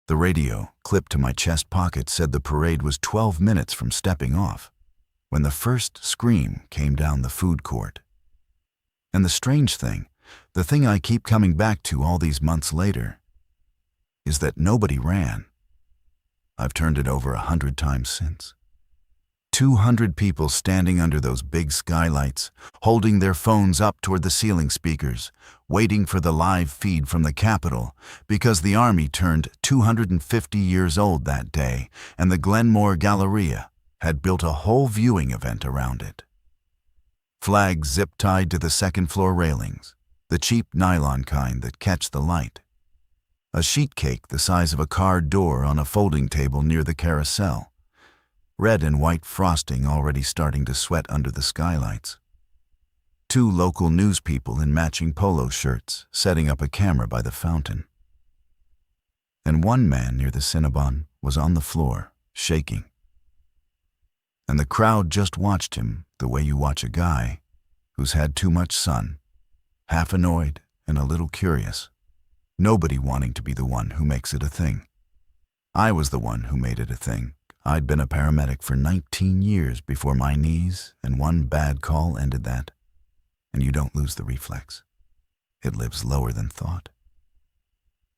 The radio, clipped to my chest pocket, said the parade was 12 minutes from stepping off, when the first scream came down the food court. And the strange thing, the thing I keep coming back to all these months later, is that nobody ran. I've turned it over 100 times since. 200 people standing under those big skylights, holding their phones up toward the ceiling speakers, waiting for the live feed from the Capitol, because the Army turned 250 years old that day, and the Glenmore Galleria had built a whole viewing event around it. Flags zip-tied to the second-floor railings, the cheap nylon kind that catch the light. A sheet cake the size of a car door on a folding table near the carousel. Red and white frosting already starting to sweat under the skylights. 2 local news people in matching polo shirts setting up a camera by the fountain. And one man near the Cinnabon was on the floor, shaking. And the crowd just watched him the way you watch a guy who's had too much sun, half annoyed and a little curious, nobody wanting to be the one who makes it a thing. I was the one who made it a thing. I'd been a paramedic for 19 years before my knees, and one bad call ended that. And you don't lose the reflex. It lives lower than thought.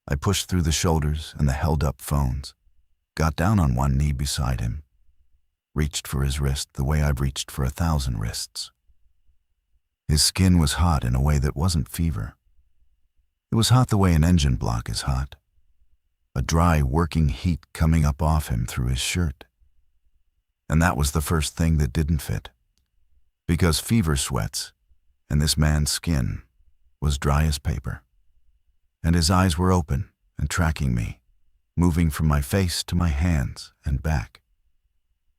I pushed through the shoulders and the held-up phones, got down on one knee beside him, reached for his wrist the way I've reached for 1,000 wrists. His skin was hot in a way that wasn't fever. It was hot the way an engine block is hot. A dry, working heat coming up off him through his shirt. And that was the first thing that didn't fit. Because fever sweats, and this man's skin was dry as paper. And his eyes were open and tracking me, moving from my face to my hands and back.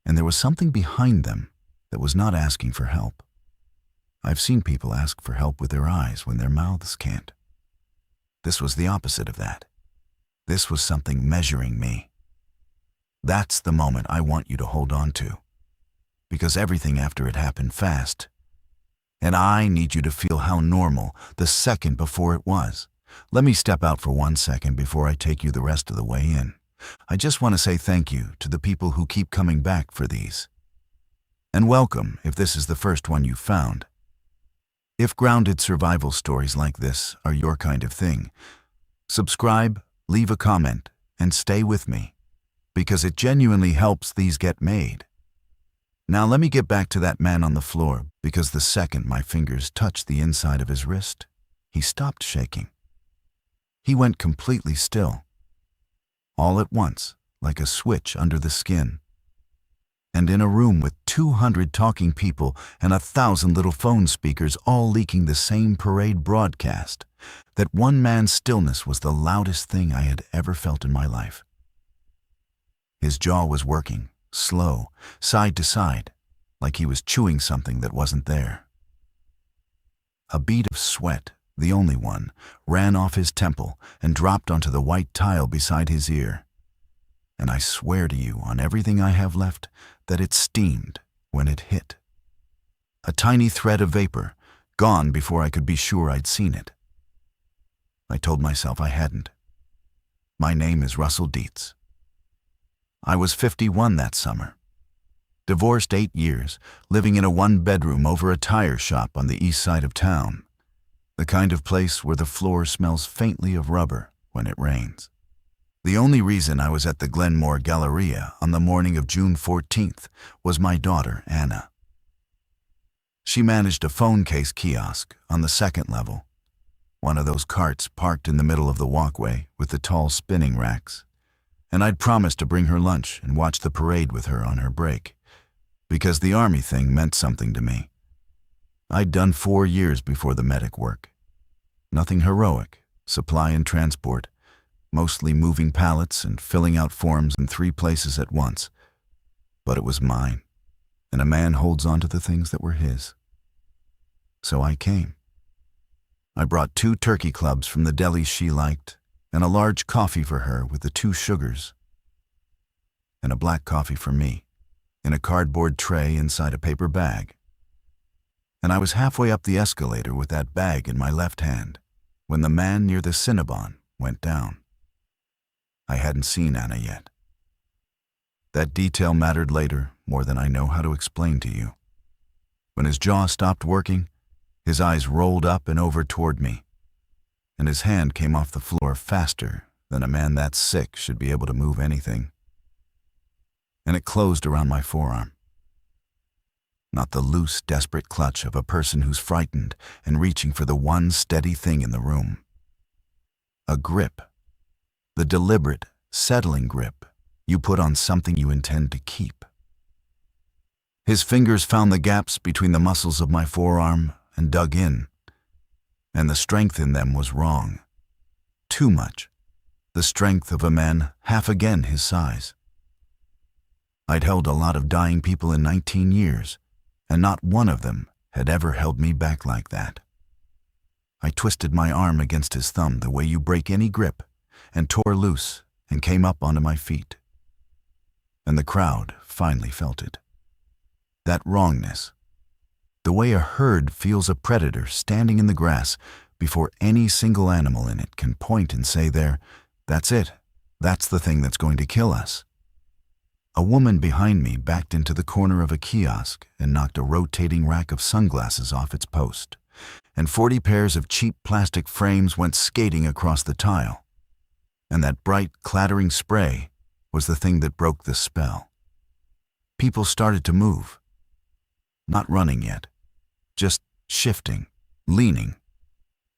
And there was something behind them that was not asking for help. I've seen people ask for help with their eyes when their mouths can't. This was the opposite of that. This was something measuring me. That's the moment I want you to hold on to, because everything after it happened fast. And I need you to feel how normal the second before it was. Let me step out for 1 second before I take you the rest of the way in. I just want to say thank you to the people who keep coming back for these. And welcome if this is the first one you've found. If grounded survival stories like this are your kind of thing, subscribe, leave a comment, and stay with me, because it genuinely helps these get made. Now let me get back to that man on the floor, because the second my fingers touched the inside of his wrist, he stopped shaking. He went completely still. All at once, like a switch under the skin. And in a room with 200 talking people and 1,000 little phone speakers all leaking the same parade broadcast, that one man's stillness was the loudest thing I had ever felt in my life. His jaw was working, slow, side to side, like he was chewing something that wasn't there. A bead of sweat, the only one, ran off his temple and dropped onto the white tile beside his ear. And I swear to you on everything I have left that it steamed when it hit. A tiny thread of vapor, gone before I could be sure I'd seen it. I told myself I hadn't. My name is Russell Dietz. I was 51 that summer. Divorced 8 years, living in a 1-bedroom over a tire shop on the east side of town. The kind of place where the floor smells faintly of rubber when it rains. The only reason I was at the Glenmore Galleria on the morning of June 14th was my daughter, Anna. She managed a phone case kiosk on the 2nd level, one of those carts parked in the middle of the walkway with the tall spinning racks, and I'd promised to bring her lunch and watch the parade with her on her break, because the Army thing meant something to me. I'd done 4 years before the medic work. Nothing heroic, supply and transport, mostly moving pallets and filling out forms in 3 places at once. But it was mine, and a man holds on to the things that were his. So I came. I brought 2 turkey clubs from the deli she liked, and a large coffee for her with the 2 sugars, and a black coffee for me, in a cardboard tray inside a paper bag. And I was halfway up the escalator with that bag in my left hand when the Man Near the Cinnabon went down. I hadn't seen Anna yet. That detail mattered later more than I know how to explain to you. When his jaw stopped working, his eyes rolled up and over toward me, and his hand came off the floor faster than a man that sick should be able to move anything. And it closed around my forearm. Not the loose, desperate clutch of a person who's frightened and reaching for the one steady thing in the room. A grip. The deliberate, settling grip you put on something you intend to keep. His fingers found the gaps between the muscles of my forearm and dug in, and the strength in them was wrong. Too much. The strength of a man half again his size. I'd held a lot of dying people in 19 years, and not one of them had ever held me back like that. I twisted my arm against his thumb the way you break any grip, and tore loose and came up onto my feet. And the crowd finally felt it. That wrongness. The way a herd feels a predator standing in the grass before any single animal in it can point and say there, "That's it. That's the thing that's going to kill us." A woman behind me backed into the corner of a kiosk and knocked a rotating rack of sunglasses off its post, and 40 pairs of cheap plastic frames went skating across the tile. And that bright, clattering spray was the thing that broke the spell. People started to move. Not running yet, just shifting, leaning.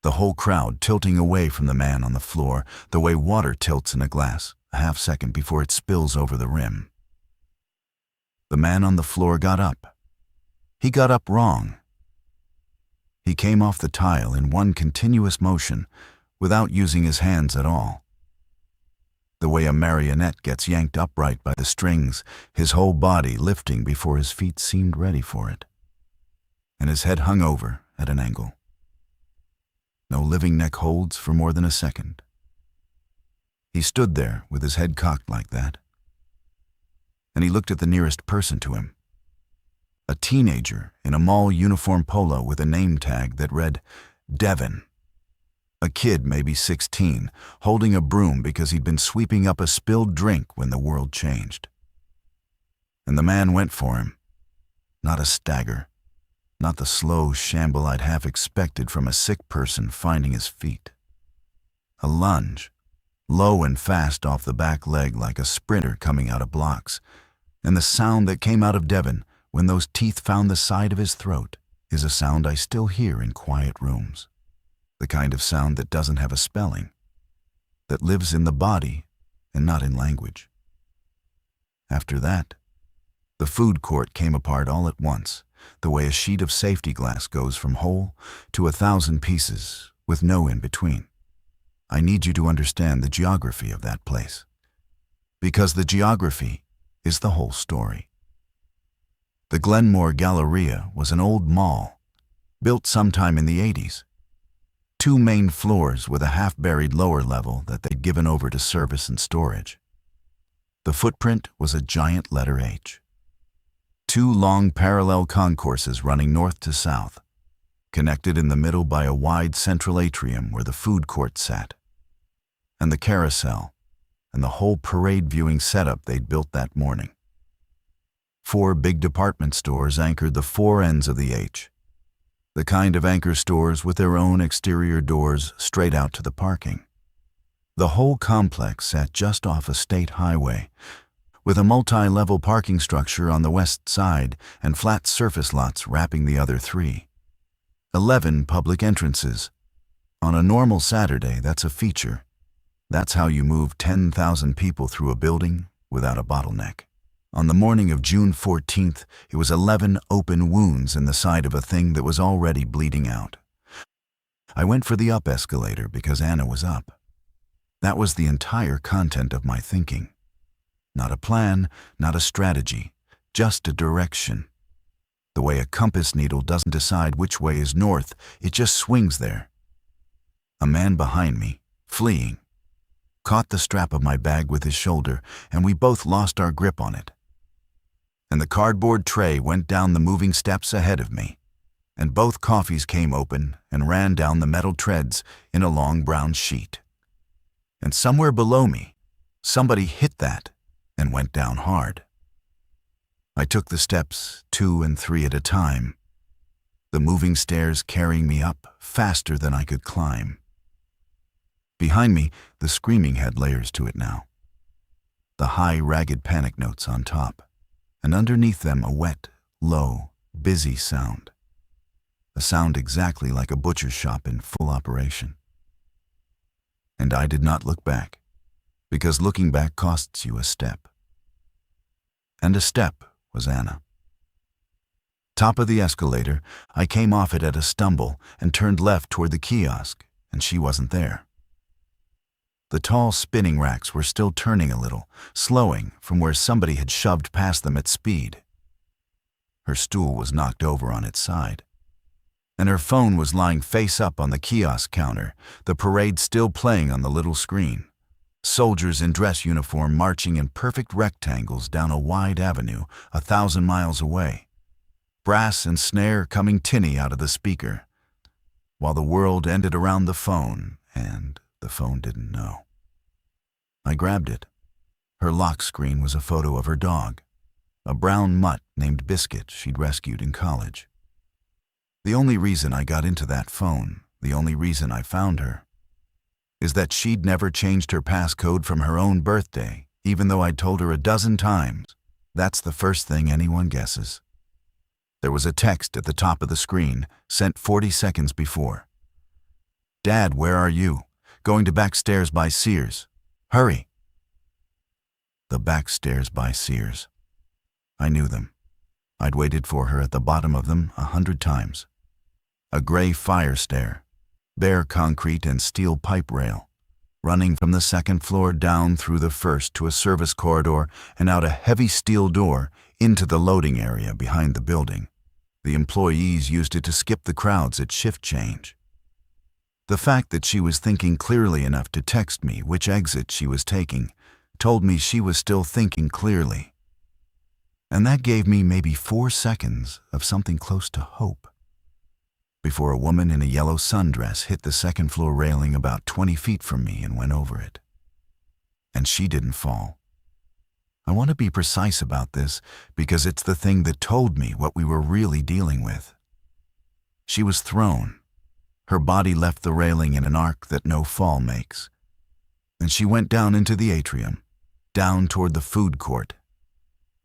The whole crowd tilting away from the man on the floor the way water tilts in a glass a half second before it spills over the rim. The man on the floor got up. He got up wrong. He came off the tile in one continuous motion without using his hands at all. The way a marionette gets yanked upright by the strings, his whole body lifting before his feet seemed ready for it. And his head hung over at an angle. No living neck holds for more than a second. He stood there with his head cocked like that. And he looked at the nearest person to him. A teenager in a mall uniform polo with a name tag that read, Devin. A kid, maybe 16, holding a broom because he'd been sweeping up a spilled drink when the world changed. And the man went for him. Not a stagger. Not the slow shamble I'd half expected from a sick person finding his feet. A lunge, low and fast off the back leg like a sprinter coming out of blocks, and the sound that came out of Devin when those teeth found the side of his throat is a sound I still hear in quiet rooms. The kind of sound that doesn't have a spelling, that lives in the body and not in language. After that, the food court came apart all at once, the way a sheet of safety glass goes from whole to 1,000 pieces with no in between. I need you to understand the geography of that place, because the geography is the whole story. The Glenmore Galleria was an old mall, built sometime in the 80s. 2 main floors with a half-buried lower level that they'd given over to service and storage. The footprint was a giant letter H. 2 long parallel concourses running north to south, connected in the middle by a wide central atrium where the food court sat, and the carousel, and the whole parade viewing setup they'd built that morning. 4 big department stores anchored the 4 ends of the H, the kind of anchor stores with their own exterior doors straight out to the parking. The whole complex sat just off a state highway, with a multi-level parking structure on the west side and flat surface lots wrapping the other 3. 11 public entrances. On a normal Saturday, that's a feature. That's how you move 10,000 people through a building without a bottleneck. On the morning of June 14th, it was 11 open wounds in the side of a thing that was already bleeding out. I went for the up escalator because Anna was up. That was the entire content of my thinking. Not a plan, not a strategy, just a direction. The way a compass needle doesn't decide which way is north, it just swings there. A man behind me, fleeing, caught the strap of my bag with his shoulder, and we both lost our grip on it. And the cardboard tray went down the moving steps ahead of me, and both coffees came open and ran down the metal treads in a long brown sheet. And somewhere below me, Somebody hit that and went down hard. I took the steps 2 and 3 at a time, the moving stairs carrying me up faster than I could climb. Behind me, the screaming had layers to it now. The high, ragged panic notes on top, and underneath them a wet, low, busy sound. A sound exactly like a butcher's shop in full operation. And I did not look back, because looking back costs you a step. And a step was Anna. Top of the escalator, I came off it at a stumble and turned left toward the kiosk, and she wasn't there. The tall spinning racks were still turning a little, slowing from where somebody had shoved past them at speed. Her stool was knocked over on its side, and her phone was lying face up on the kiosk counter, the parade still playing on the little screen. Soldiers in dress uniform marching in perfect rectangles down a wide avenue 1,000 miles away. Brass and snare coming tinny out of the speaker, while the world ended around the phone, and the phone didn't know. I grabbed it. Her lock screen was a photo of her dog, a brown mutt named Biscuit she'd rescued in college. The only reason I got into that phone, the only reason I found her, is that she'd never changed her passcode from her own birthday, even though I'd told her a dozen times. That's the first thing anyone guesses. There was a text at the top of the screen, sent 40 seconds before. "Dad, where are you? Going to backstairs by Sears. Hurry." The backstairs by Sears. I knew them. I'd waited for her at the bottom of them 100 times. A gray fire stair, bare concrete and steel pipe rail, running from the second floor down through the first to a service corridor and out a heavy steel door into the loading area behind the building. The employees used it to skip the crowds at shift change. The fact that she was thinking clearly enough to text me which exit she was taking told me she was still thinking clearly. And that gave me maybe 4 seconds of something close to hope, before a woman in a yellow sundress hit the second floor railing about 20 feet from me and went over it. And she didn't fall. I want to be precise about this because it's the thing that told me what we were really dealing with. She was thrown. Her body left the railing in an arc that no fall makes. And she went down into the atrium, down toward the food court.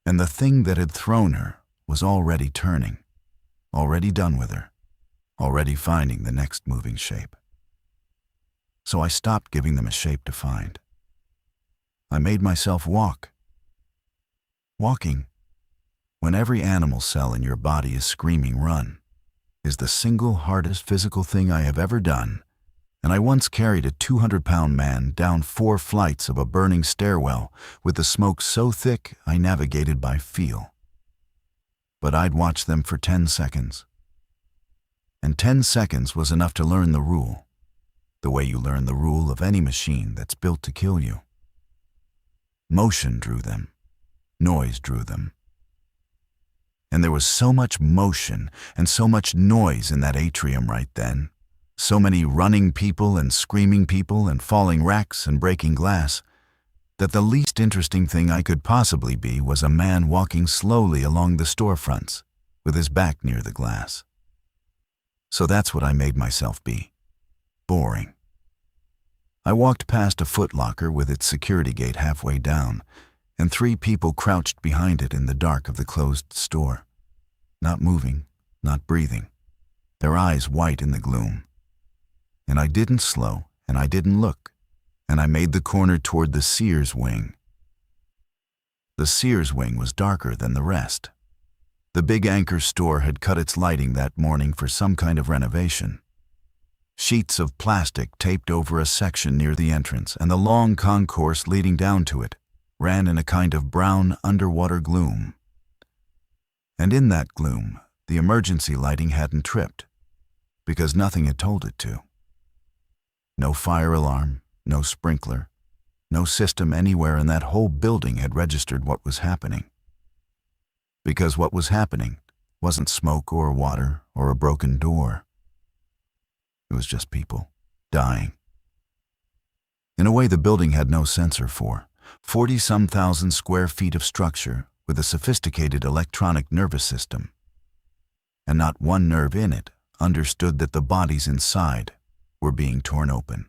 And the thing that had thrown her was already turning, already done with her, already finding the next moving shape. So I stopped giving them a shape to find. I made myself walk. Walking, when every animal cell in your body is screaming run, is the single hardest physical thing I have ever done, and I once carried a 200-pound man down 4 flights of a burning stairwell with the smoke so thick I navigated by feel. But I'd watch them for 10 seconds. And 10 seconds was enough to learn the rule, the way you learn the rule of any machine that's built to kill you. Motion drew them. Noise drew them. And there was so much motion and so much noise in that atrium right then, so many running people and screaming people and falling racks and breaking glass, that the least interesting thing I could possibly be was a man walking slowly along the storefronts with his back near the glass. So that's what I made myself be. Boring. I walked past a Foot Locker with its security gate halfway down, and 3 people crouched behind it in the dark of the closed store, not moving, not breathing, their eyes white in the gloom. And I didn't slow, and I didn't look, and I made the corner toward the Sears wing. The Sears wing was darker than the rest. The big anchor store had cut its lighting that morning for some kind of renovation. Sheets of plastic taped over a section near the entrance, and the long concourse leading down to it ran in a kind of brown underwater gloom. And in that gloom, the emergency lighting hadn't tripped, because nothing had told it to. No fire alarm, no sprinkler, no system anywhere in that whole building had registered what was happening. Because what was happening wasn't smoke or water or a broken door. It was just people dying. In a way the building had no sensor for, 40-some thousand square feet of structure with a sophisticated electronic nervous system. And not one nerve in it understood that the bodies inside were being torn open.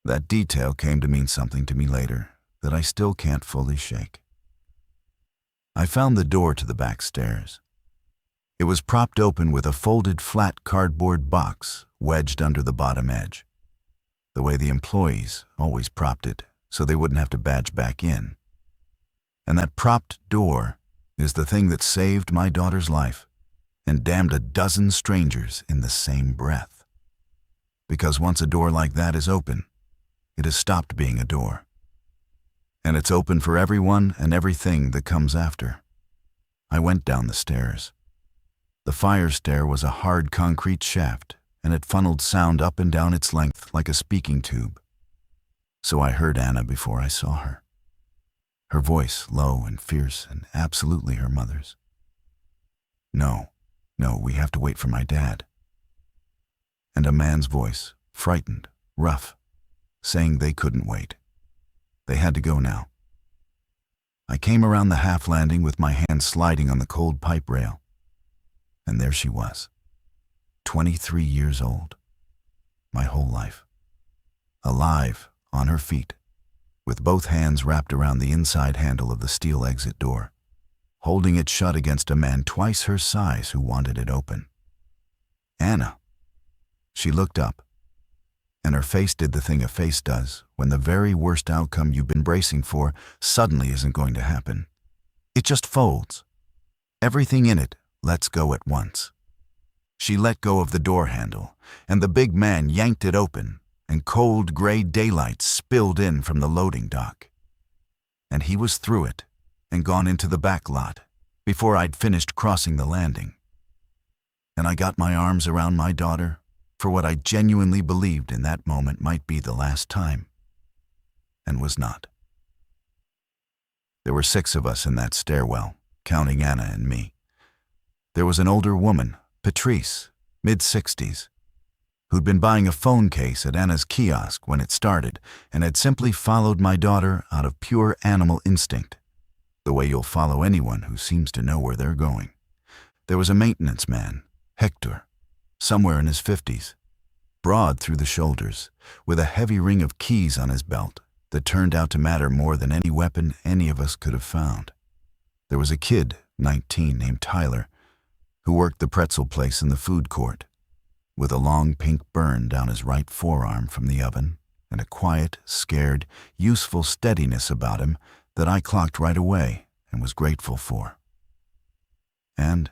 That detail came to mean something to me later that I still can't fully shake. I found the door to the back stairs. It was propped open with a folded flat cardboard box wedged under the bottom edge, the way the employees always propped it so they wouldn't have to badge back in. And that propped door is the thing that saved my daughter's life and damned a dozen strangers in the same breath. Because once a door like that is open, it has stopped being a door. And it's open for everyone and everything that comes after. I went down the stairs. The fire stair was a hard concrete shaft, and it funneled sound up and down its length like a speaking tube. So I heard Anna before I saw her. Her voice low and fierce and absolutely her mother's. No, we have to wait for my dad. And a man's voice, frightened, rough, saying they couldn't wait. They had to go now. I came around the half landing with my hand sliding on the cold pipe rail. And there she was, 23 years old, my whole life, alive, on her feet, with both hands wrapped around the inside handle of the steel exit door, holding it shut against a man twice her size who wanted it open. Anna. She looked up, and her face did the thing a face does when the very worst outcome you've been bracing for suddenly isn't going to happen. It just folds. Everything in it lets go at once. She let go of the door handle, and the big man yanked it open, and cold gray daylight spilled in from the loading dock. And he was through it and gone into the back lot before I'd finished crossing the landing. And I got my arms around my daughter for what I genuinely believed in that moment might be the last time, and was not. There were 6 of us in that stairwell, counting Anna and me. There was an older woman, Patrice, mid-60s, who'd been buying a phone case at Anna's kiosk when it started and had simply followed my daughter out of pure animal instinct, the way you'll follow anyone who seems to know where they're going. There was a maintenance man, Hector, somewhere in his 50s, broad through the shoulders, with a heavy ring of keys on his belt that turned out to matter more than any weapon any of us could have found. There was a kid, 19, named Tyler, who worked the pretzel place in the food court, with a long pink burn down his right forearm from the oven and a quiet, scared, useful steadiness about him that I clocked right away and was grateful for. And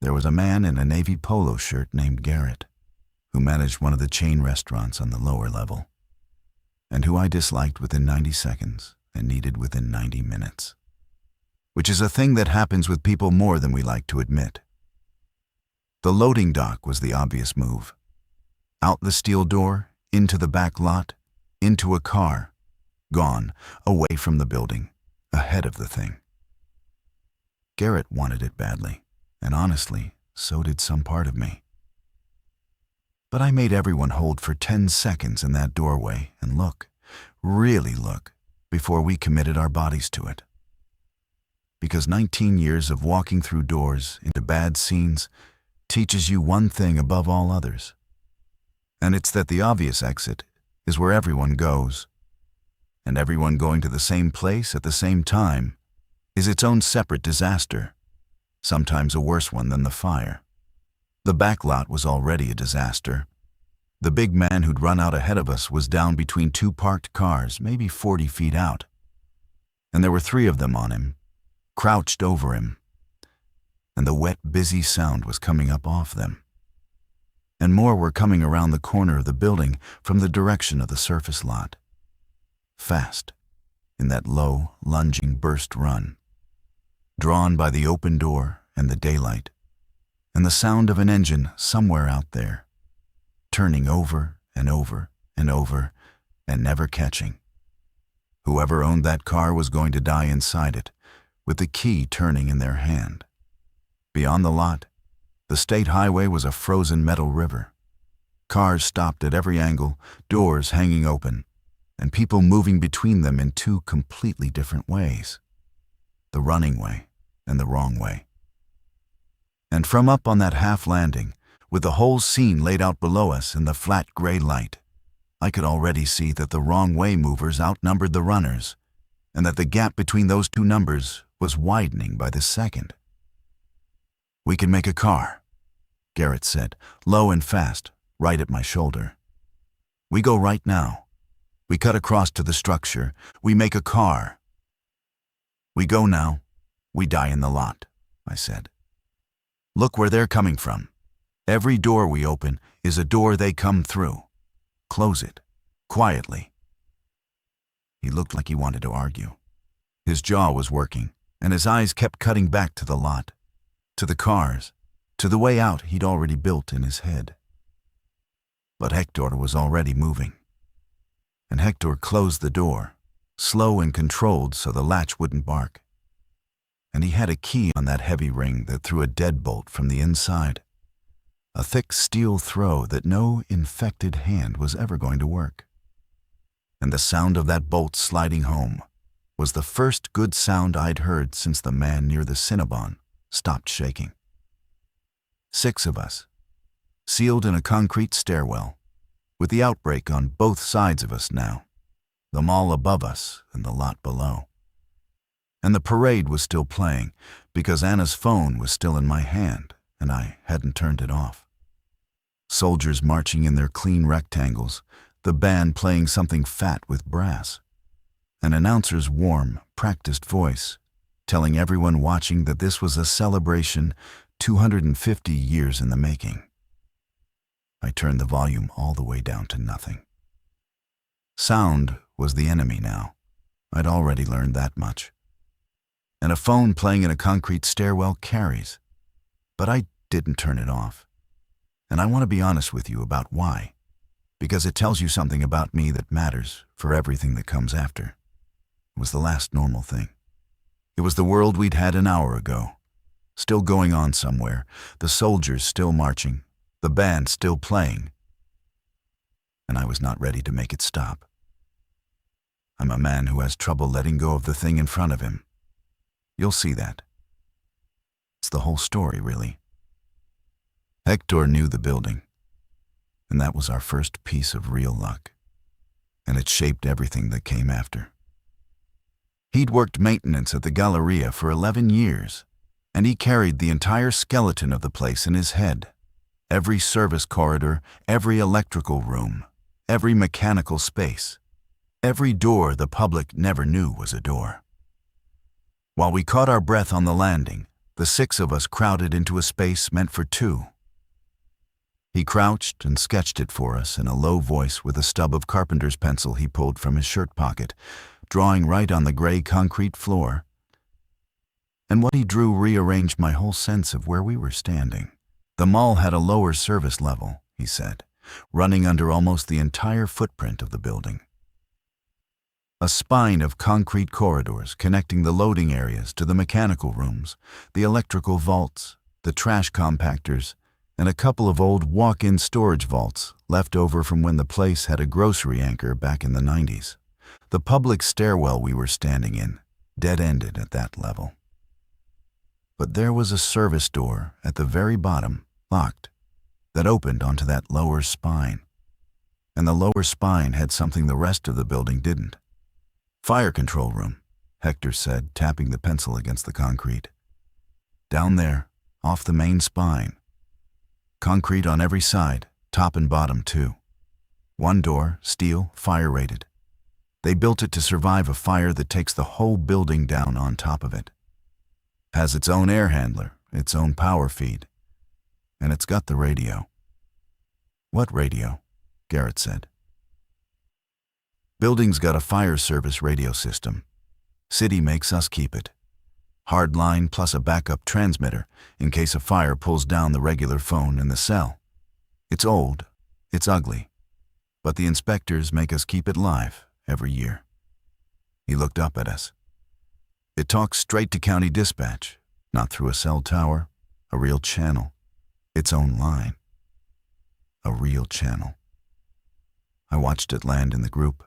there was a man in a navy polo shirt named Garrett, who managed one of the chain restaurants on the lower level, and who I disliked within 90 seconds and needed within 90 minutes, which is a thing that happens with people more than we like to admit. The loading dock was the obvious move. Out the steel door, into the back lot, into a car, gone, away from the building, ahead of the thing. Garrett wanted it badly, and honestly, so did some part of me. But I made everyone hold for 10 seconds in that doorway and look, really look, before we committed our bodies to it. Because 19 years of walking through doors into bad scenes teaches you one thing above all others, and it's that the obvious exit is where everyone goes, and everyone going to the same place at the same time is its own separate disaster, sometimes a worse one than the fire. The back lot was already a disaster. The big man who'd run out ahead of us was down between 2 parked cars, maybe 40 feet out, and there were 3 of them on him, crouched over him, and the wet, busy sound was coming up off them. And more were coming around the corner of the building from the direction of the surface lot. Fast, in that low, lunging burst run, drawn by the open door and the daylight, and the sound of an engine somewhere out there, turning over and over and over and never catching. Whoever owned that car was going to die inside it, with the key turning in their hand. Beyond the lot, the state highway was a frozen metal river. Cars stopped at every angle, doors hanging open, and people moving between them in two completely different ways. The running way and the wrong way. And from up on that half landing, with the whole scene laid out below us in the flat gray light, I could already see that the wrong way movers outnumbered the runners, and that the gap between those two numbers was widening by the second. "We can make a car," Garrett said, low and fast, right at my shoulder. "We go right now. We cut across to the structure. We make a car. We go now. We die in the lot," I said. "Look where they're coming from. Every door we open is a door they come through. Close it, quietly." He looked like he wanted to argue. His jaw was working, and his eyes kept cutting back to the lot, to the cars, to the way out he'd already built in his head. But Hector was already moving. And Hector closed the door, slow and controlled so the latch wouldn't bark. And he had a key on that heavy ring that threw a deadbolt from the inside. A thick steel throw that no infected hand was ever going to work. And the sound of that bolt sliding home was the first good sound I'd heard since the Man Near the Cinnabon stopped shaking. 6 of us, sealed in a concrete stairwell, with the Outbreak on both sides of us now, the mall above us and the lot below. And the parade was still playing because Anna's phone was still in my hand and I hadn't turned it off. Soldiers marching in their clean rectangles, the band playing something fat with brass. An announcer's warm, practiced voice telling everyone watching that this was a celebration 250 years in the making. I turned the volume all the way down to nothing. Sound was the enemy now. I'd already learned that much. And a phone playing in a concrete stairwell carries. But I didn't turn it off. And I want to be honest with you about why. Because it tells you something about me that matters for everything that comes after. It was the last normal thing. It was the world we'd had an hour ago. Still going on somewhere, the soldiers still marching, the band still playing. And I was not ready to make it stop. I'm a man who has trouble letting go of the thing in front of him. You'll see that. It's the whole story, really. Hector knew the building, and that was our first piece of real luck, and it shaped everything that came after. He'd worked maintenance at the Galleria for 11 years, and he carried the entire skeleton of the place in his head. Every service corridor, every electrical room, every mechanical space, every door the public never knew was a door. While we caught our breath on the landing, the 6 of us crowded into a space meant for 2. He crouched and sketched it for us in a low voice with a stub of carpenter's pencil he pulled from his shirt pocket, drawing right on the gray concrete floor. And what he drew rearranged my whole sense of where we were standing. The mall had a lower service level, he said, running under almost the entire footprint of the building. A spine of concrete corridors connecting the loading areas to the mechanical rooms, the electrical vaults, the trash compactors, and a couple of old walk-in storage vaults left over from when the place had a grocery anchor back in the 90s. The public stairwell we were standing in dead-ended at that level. But there was a service door at the very bottom, locked, that opened onto that lower spine. And the lower spine had something the rest of the building didn't. "Fire control room," Hector said, tapping the pencil against the concrete. "Down there, off the main spine. Concrete on every side, top and bottom too. 1 door, steel, fire-rated. They built it to survive a fire that takes the whole building down on top of it. Has its own air handler, its own power feed. And it's got the radio." "What radio?" Garrett said. "Building's got a fire service radio system. City makes us keep it. Hard line plus a backup transmitter in case a fire pulls down the regular phone in the cell. It's old, it's ugly, but the inspectors make us keep it live every year." He looked up at us. "It talks straight to county dispatch, not through a cell tower, a real channel, its own line. A real channel." I watched it land in the group,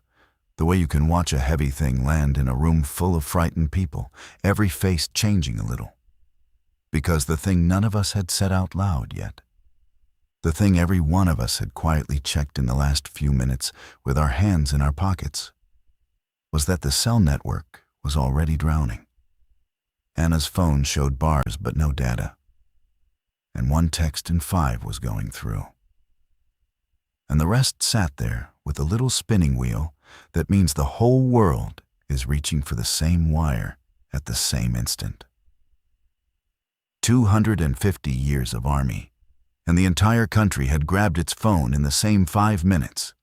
The way you can watch a heavy thing land in a room full of frightened people, every face changing a little. Because the thing none of us had said out loud yet, the thing every one of us had quietly checked in the last few minutes with our hands in our pockets, was that the cell network was already drowning. Anna's phone showed bars but no data, and 1 text in 5 was going through. And the rest sat there with a little spinning wheel that means the whole world is reaching for the same wire at the same instant. 250 years of army, and the entire country had grabbed its phone in the same 5 minutes,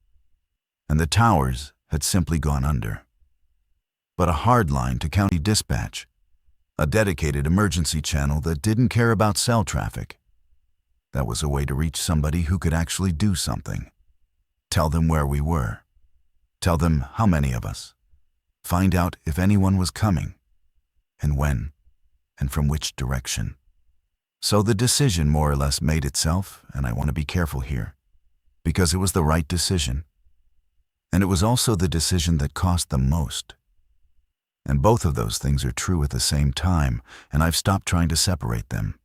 and the towers had simply gone under. But a hard line to county dispatch, a dedicated emergency channel that didn't care about cell traffic. That was a way to reach somebody who could actually do something. Tell them where we were. Tell them how many of us. Find out if anyone was coming, and when, and from which direction. So the decision more or less made itself, and I want to be careful here, because it was the right decision. And it was also the decision that cost the most. And both of those things are true at the same time, and I've stopped trying to separate them.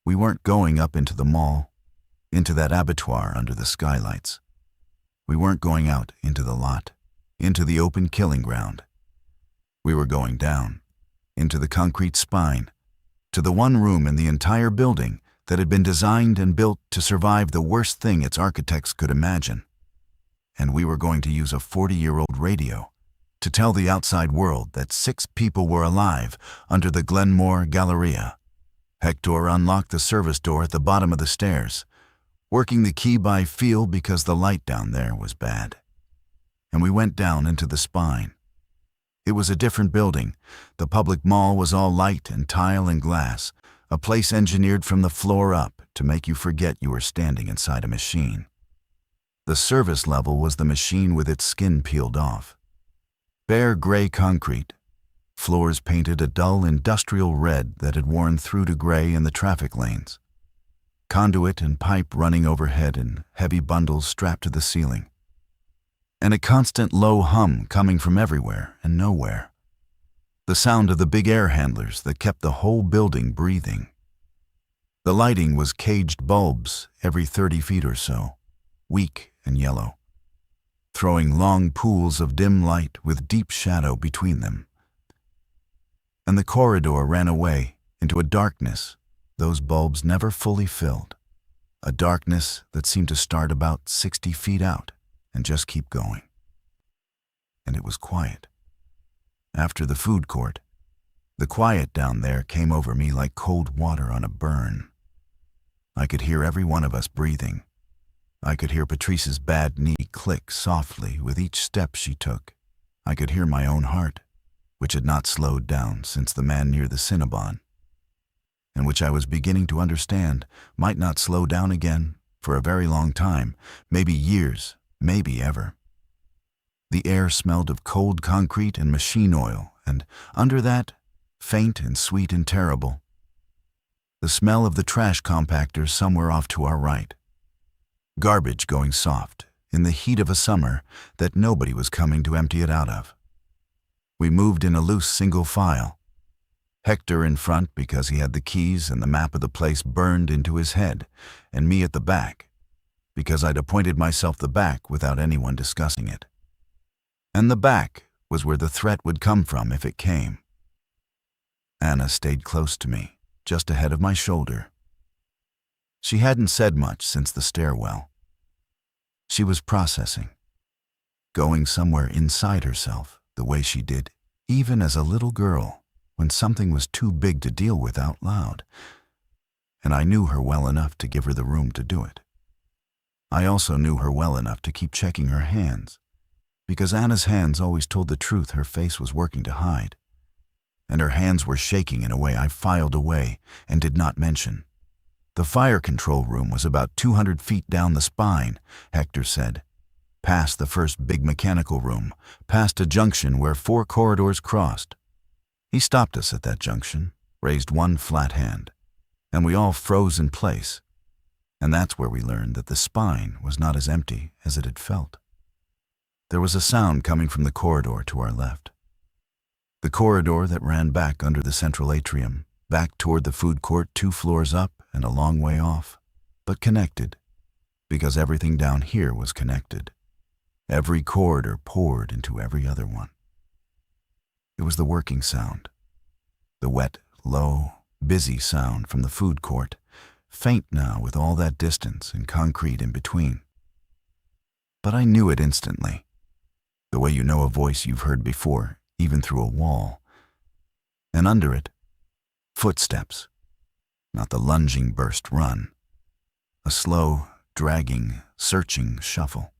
We weren't going up into the mall, into that abattoir under the skylights. We weren't going out into the lot, into the open killing ground. We were going down, into the concrete spine, to the one room in the entire building that had been designed and built to survive the worst thing its architects could imagine. And we were going to use a 40-year-old radio to tell the outside world that 6 people were alive under the Glenmore Galleria. Hector unlocked the service door at the bottom of the stairs, working the key by feel because the light down there was bad. And we went down into the spine. It was a different building. The public mall was all light and tile and glass, a place engineered from the floor up to make you forget you were standing inside a machine. The service level was the machine with its skin peeled off. Bare gray concrete, floors painted a dull industrial red that had worn through to gray in the traffic lanes. Conduit and pipe running overhead and heavy bundles strapped to the ceiling. And a constant low hum coming from everywhere and nowhere. The sound of the big air handlers that kept the whole building breathing. The lighting was caged bulbs every 30 feet or so, weak and yellow, throwing long pools of dim light with deep shadow between them. And the corridor ran away into a darkness those bulbs never fully filled, a darkness that seemed to start about 60 feet out and just keep going. And it was quiet. After the food court, the quiet down there came over me like cold water on a burn. I could hear every one of us breathing. I could hear Patrice's bad knee click softly with each step she took. I could hear my own heart, which had not slowed down since the Man Near the Cinnabon, and which I was beginning to understand might not slow down again for a very long time, maybe years, maybe ever. The air smelled of cold concrete and machine oil, and under that, faint and sweet and terrible, the smell of the trash compactor somewhere off to our right. Garbage going soft in the heat of a summer that nobody was coming to empty it out of. We moved in a loose single file. Hector in front because he had the keys and the map of the place burned into his head, and me at the back because I'd appointed myself the back without anyone discussing it. And the back was where the threat would come from if it came. Anna stayed close to me, just ahead of my shoulder. She hadn't said much since the stairwell. She was processing, going somewhere inside herself the way she did even as a little girl when something was too big to deal with out loud. And I knew her well enough to give her the room to do it. I also knew her well enough to keep checking her hands, because Anna's hands always told the truth her face was working to hide. And her hands were shaking in a way I filed away and did not mention. The fire control room was about 200 feet down the spine, Hector said, past the first big mechanical room, past a junction where 4 corridors crossed. He stopped us at that junction, raised one flat hand, and we all froze in place. And that's where we learned that the spine was not as empty as it had felt. there was a sound coming from the corridor to our left. The corridor that ran back under the central atrium, back toward the food court 2 floors up and a long way off, but connected, because everything down here was connected. Every corridor poured into every other one. It was the working sound, the wet, low, busy sound from the food court, faint now with all that distance and concrete in between. But I knew it instantly, the way you know a voice you've heard before, even through a wall. And under it, footsteps, not the lunging burst run, a slow, dragging, searching shuffle.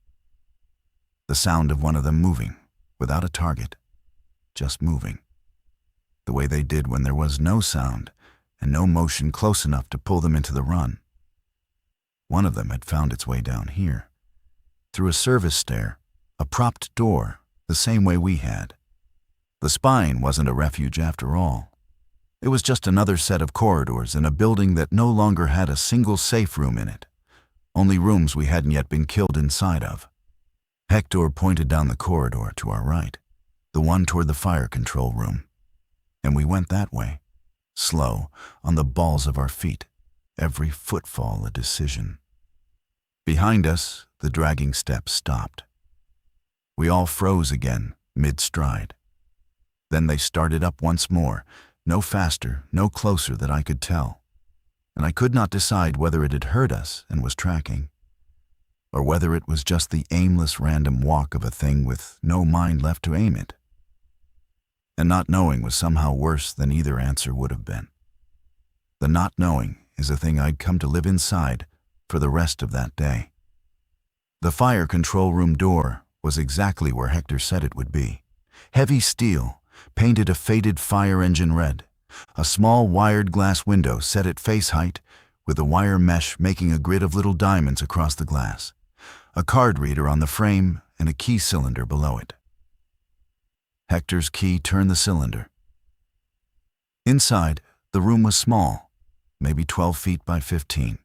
The sound of one of them moving, without a target, just moving, the way they did when there was no sound and no motion close enough to pull them into the run. One of them had found its way down here, through a service stair, a propped door, the same way we had. The spine wasn't a refuge after all. It was just another set of corridors in a building that no longer had a single safe room in it, only rooms we hadn't yet been killed inside of. Hector pointed down the corridor to our right, the one toward the fire control room, and we went that way, slow, on the balls of our feet, every footfall a decision. Behind us, the dragging steps stopped. We all froze again, mid-stride. Then they started up once more, no faster, no closer that I could tell, and I could not decide whether it had heard us and was tracking, or whether it was just the aimless random walk of a thing with no mind left to aim it. And not knowing was somehow worse than either answer would have been. The not knowing is a thing I'd come to live inside for the rest of that day. The fire control room door was exactly where Hector said it would be. Heavy steel, painted a faded fire engine red. A small wired glass window set at face height, with a wire mesh making a grid of little diamonds across the glass. A card reader on the frame and a key cylinder below it. Hector's key turned the cylinder. Inside, the room was small, maybe 12 feet by 15.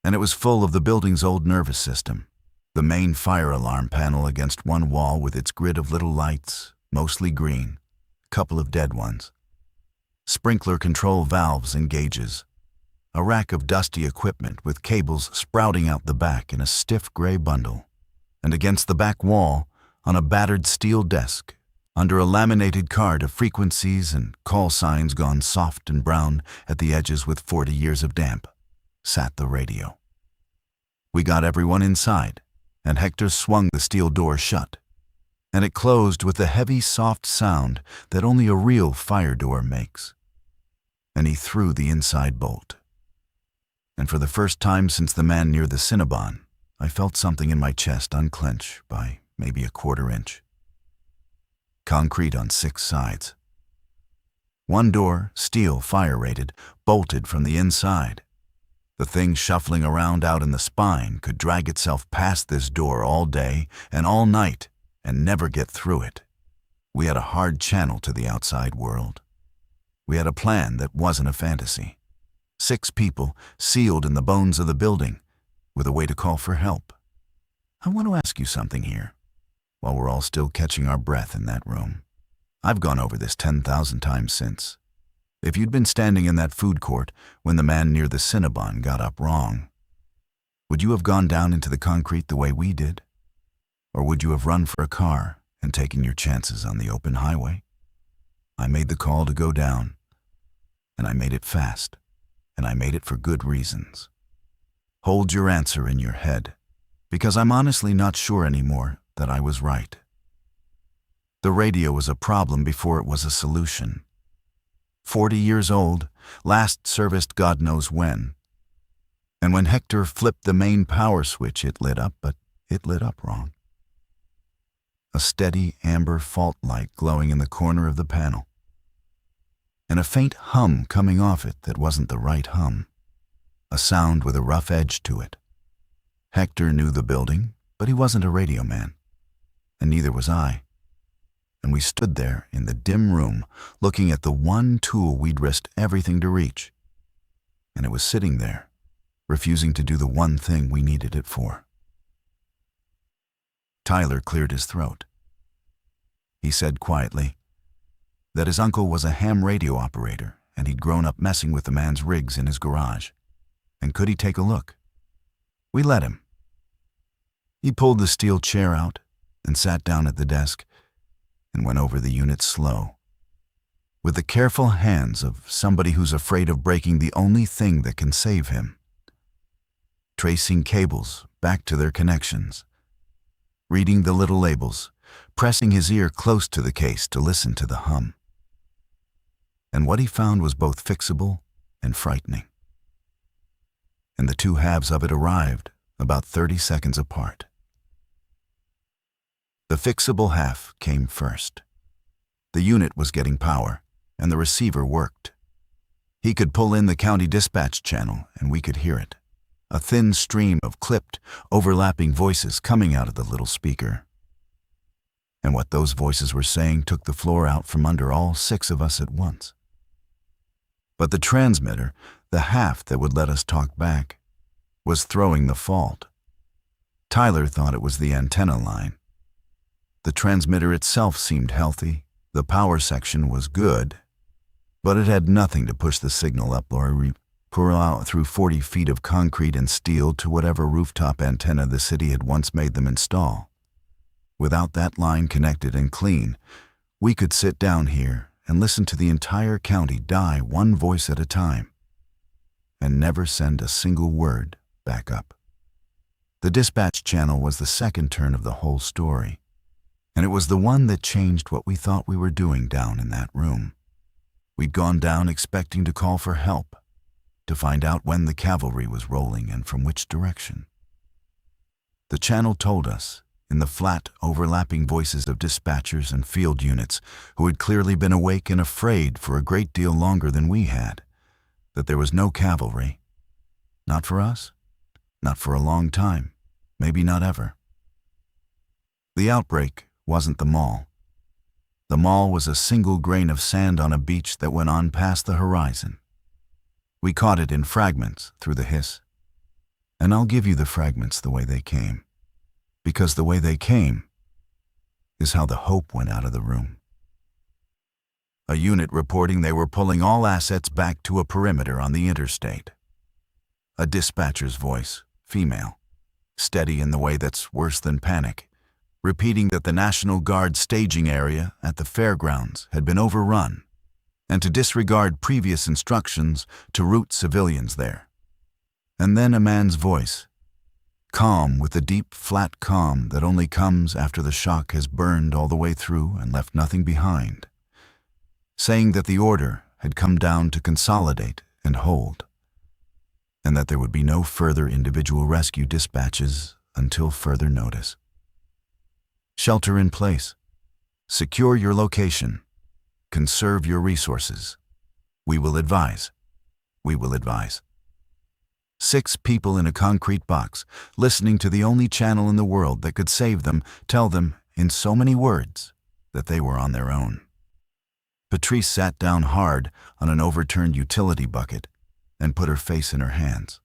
And it was full of the building's old nervous system. The main fire alarm panel against one wall with its grid of little lights, mostly green, a couple of dead ones. Sprinkler control valves and gauges. A rack of dusty equipment with cables sprouting out the back in a stiff gray bundle. And against the back wall, on a battered steel desk, under a laminated card of frequencies and call signs gone soft and brown at the edges with 40 years of damp, sat the radio. We got everyone inside, and Hector swung the steel door shut, and it closed with the heavy, soft sound that only a real fire door makes. And he threw the inside bolt. And for the first time since the Man Near the Cinnabon, I felt something in my chest unclench by maybe a quarter inch. Concrete on 6 sides. One door, steel fire-rated, bolted from the inside. The thing shuffling around out in the spine could drag itself past this door all day and all night and never get through it. We had a hard channel to the outside world. We had a plan that wasn't a fantasy. 6 people sealed in the bones of the building with a way to call for help. I want to ask you something here, while we're all still catching our breath in that room. I've gone over this 10,000 times since. If you'd been standing in that food court when the Man Near the Cinnabon got up wrong, would you have gone down into the concrete the way we did? Or would you have run for a car and taken your chances on the open highway? I made the call to go down, and I made it fast, and I made it for good reasons. Hold your answer in your head, because I'm honestly not sure anymore that I was right. The radio was a problem before it was a solution. 40 years old, last serviced God knows when. And when Hector flipped the main power switch, it lit up, but it lit up wrong. A steady amber fault light glowing in the corner of the panel. And a faint hum coming off it that wasn't the right hum. A sound with a rough edge to it. Hector knew the building, but he wasn't a radio man. And neither was I. And we stood there in the dim room, looking at the one tool we'd risked everything to reach. And it was sitting there, refusing to do the one thing we needed it for. Tyler cleared his throat. He said quietly that his uncle was a ham radio operator and he'd grown up messing with the man's rigs in his garage. And could he take a look? We let him. He pulled the steel chair out and sat down at the desk and went over the unit slow, with the careful hands of somebody who's afraid of breaking the only thing that can save him. Tracing cables back to their connections, reading the little labels, pressing his ear close to the case to listen to the hum. And what he found was both fixable and frightening. And the two halves of it arrived about 30 seconds apart. The fixable half came first. The unit was getting power, and the receiver worked. He could pull in the county dispatch channel, and we could hear it. A thin stream of clipped, overlapping voices coming out of the little speaker. And what those voices were saying took the floor out from under all 6 of us at once. But the transmitter, the half that would let us talk back, was throwing the fault. Tyler thought it was the antenna line. The transmitter itself seemed healthy, the power section was good, but it had nothing to push the signal up or pour out through 40 feet of concrete and steel to whatever rooftop antenna the city had once made them install. Without that line connected and clean, we could sit down here and listen to the entire county die one voice at a time, and never send a single word back up. The dispatch channel was the second turn of the whole story, and it was the one that changed what we thought we were doing down in that room. We'd gone down expecting to call for help, to find out when the cavalry was rolling and from which direction. The channel told us, in the flat, overlapping voices of dispatchers and field units who had clearly been awake and afraid for a great deal longer than we had, that there was no cavalry. Not for us, not for a long time, maybe not ever. The outbreak wasn't the mall. The mall was a single grain of sand on a beach that went on past the horizon. We caught it in fragments through the hiss. And I'll give you the fragments the way they came, because the way they came is how the hope went out of the room. A unit reporting they were pulling all assets back to a perimeter on the interstate. A dispatcher's voice, female, steady in the way that's worse than panic, repeating that the National Guard staging area at the fairgrounds had been overrun, and to disregard previous instructions to route civilians there. And then a man's voice, calm with the deep, flat calm that only comes after the shock has burned all the way through and left nothing behind, saying that the order had come down to consolidate and hold, and that there would be no further individual rescue dispatches until further notice. Shelter in place. Secure your location. Conserve your resources. We will advise. We will advise. 6 people in a concrete box, listening to the only channel in the world that could save them, tell them, in so many words, that they were on their own. Patrice sat down hard on an overturned utility bucket and put her face in her hands.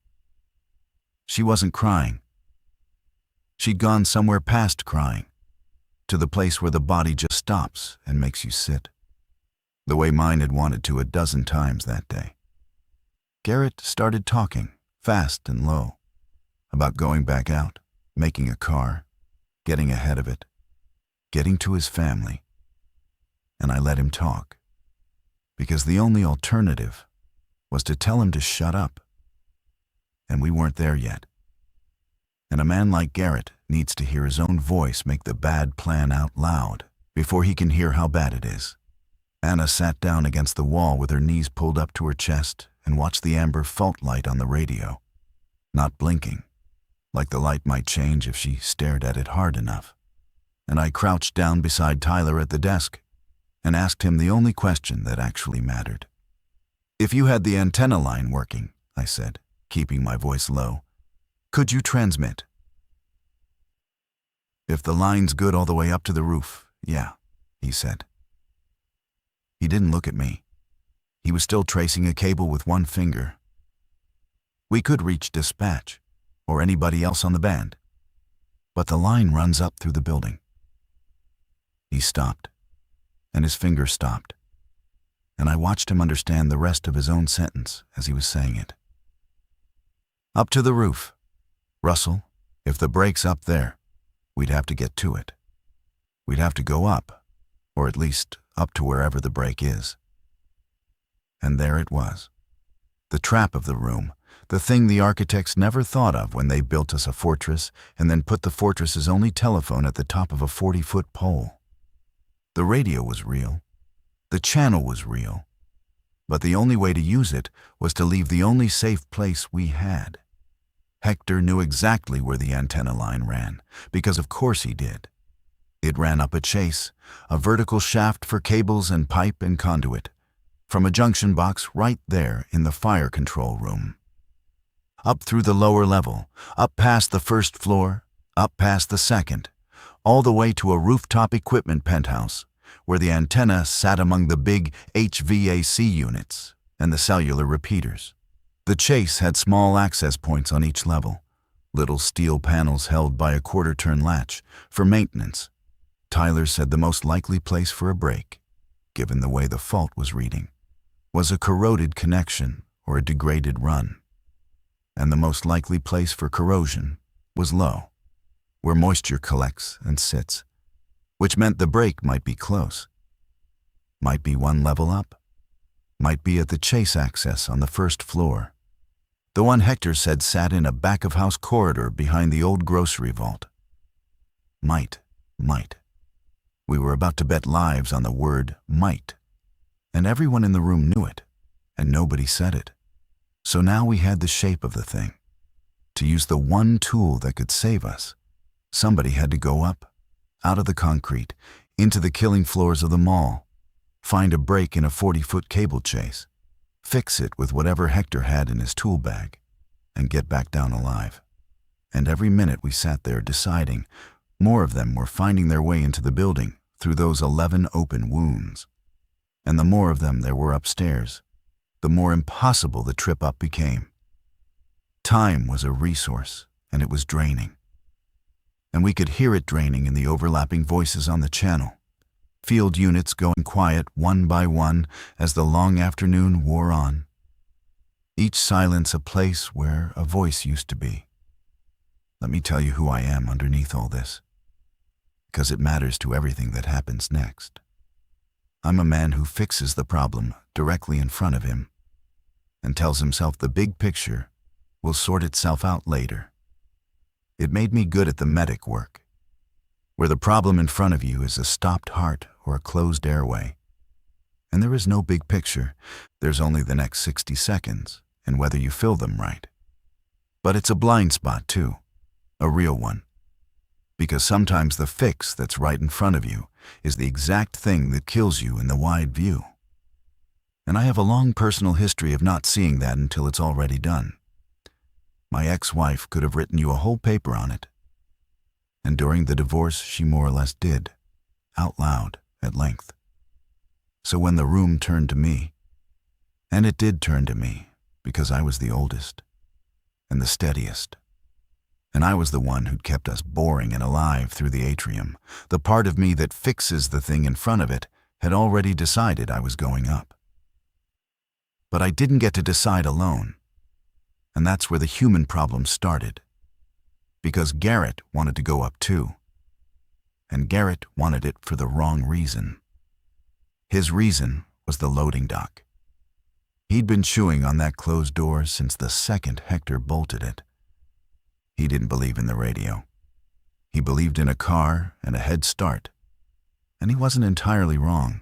She wasn't crying. She'd gone somewhere past crying, to the place where the body just stops and makes you sit, the way mine had wanted to a dozen times that day. Garrett started talking, fast and low, about going back out, making a car, getting ahead of it, getting to his family. And I let him talk, because the only alternative was to tell him to shut up. And we weren't there yet. And a man like Garrett needs to hear his own voice make the bad plan out loud before he can hear how bad it is. Anna sat down against the wall with her knees pulled up to her chest and watched the amber fault light on the radio, not blinking, like the light might change if she stared at it hard enough. And I crouched down beside Tyler at the desk and asked him the only question that actually mattered. "If you had the antenna line working," I said, keeping my voice low, "could you transmit?" "If the line's good all the way up to the roof, yeah," he said. He didn't look at me. He was still tracing a cable with one finger. "We could reach dispatch, or anybody else on the band." But the line runs up through the building. He stopped, and his finger stopped, and I watched him understand the rest of his own sentence as he was saying it. Up to the roof. Russell, if the break's up there, we'd have to get to it. We'd have to go up, or at least up to wherever the break is. And there it was. The trap of the room, the thing the architects never thought of when they built us a fortress and then put the fortress's only telephone at the top of a 40-foot pole. The radio was real. The channel was real. But the only way to use it was to leave the only safe place we had. Hector knew exactly where the antenna line ran, because of course he did. It ran up a chase, a vertical shaft for cables and pipe and conduit, from a junction box right there in the fire control room. Up through the lower level, up past the first floor, up past the second, all the way to a rooftop equipment penthouse, where the antenna sat among the big HVAC units and the cellular repeaters. The chase had small access points on each level, little steel panels held by a quarter-turn latch for maintenance. Tyler said the most likely place for a break, given the way the fault was reading, was a corroded connection or a degraded run. And the most likely place for corrosion was low, where moisture collects and sits, which meant the break might be close. Might be one level up, might be at the chase access on the first floor. The one Hector said sat in a back-of-house corridor behind the old grocery vault. Might. We were about to bet lives on the word might, and everyone in the room knew it, and nobody said it. So now we had the shape of the thing. To use the one tool that could save us, somebody had to go up, out of the concrete, into the killing floors of the mall, find a break in a 40-foot cable chase, fix it with whatever Hector had in his tool bag, and get back down alive. And every minute we sat there deciding, more of them were finding their way into the building through those 11 open wounds. And the more of them there were upstairs, the more impossible the trip up became. Time was a resource, and it was draining. And we could hear it draining in the overlapping voices on the channel, field units going quiet one by one as the long afternoon wore on. Each silence a place where a voice used to be. Let me tell you who I am underneath all this, because it matters to everything that happens next. I'm a man who fixes the problem directly in front of him and tells himself the big picture will sort itself out later. It made me good at the medic work, where the problem in front of you is a stopped heart or a closed airway. And there is no big picture. There's only the next 60 seconds and whether you fill them right. But it's a blind spot too, a real one. Because sometimes the fix that's right in front of you is the exact thing that kills you in the wide view. And I have a long personal history of not seeing that until it's already done. My ex-wife could have written you a whole paper on it. And during the divorce, she more or less did, out loud, at length. So when the room turned to me, and it did turn to me because I was the oldest and the steadiest, and I was the one who'd kept us boring and alive through the atrium, the part of me that fixes the thing in front of it had already decided I was going up. But I didn't get to decide alone, and that's where the human problem started. Because Garrett wanted to go up too. And Garrett wanted it for the wrong reason. His reason was the loading dock. He'd been chewing on that closed door since the second Hector bolted it. He didn't believe in the radio. He believed in a car and a head start. And he wasn't entirely wrong.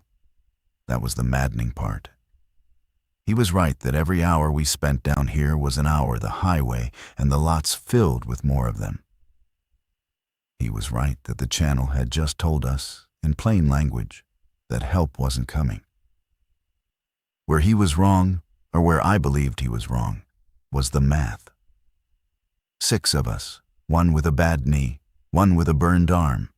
That was the maddening part. He was right that every hour we spent down here was an hour the highway and the lots filled with more of them. He was right that the channel had just told us, in plain language, that help wasn't coming. Where he was wrong, or where I believed he was wrong, was the math. 6 of us, one with a bad knee, one with a burned arm,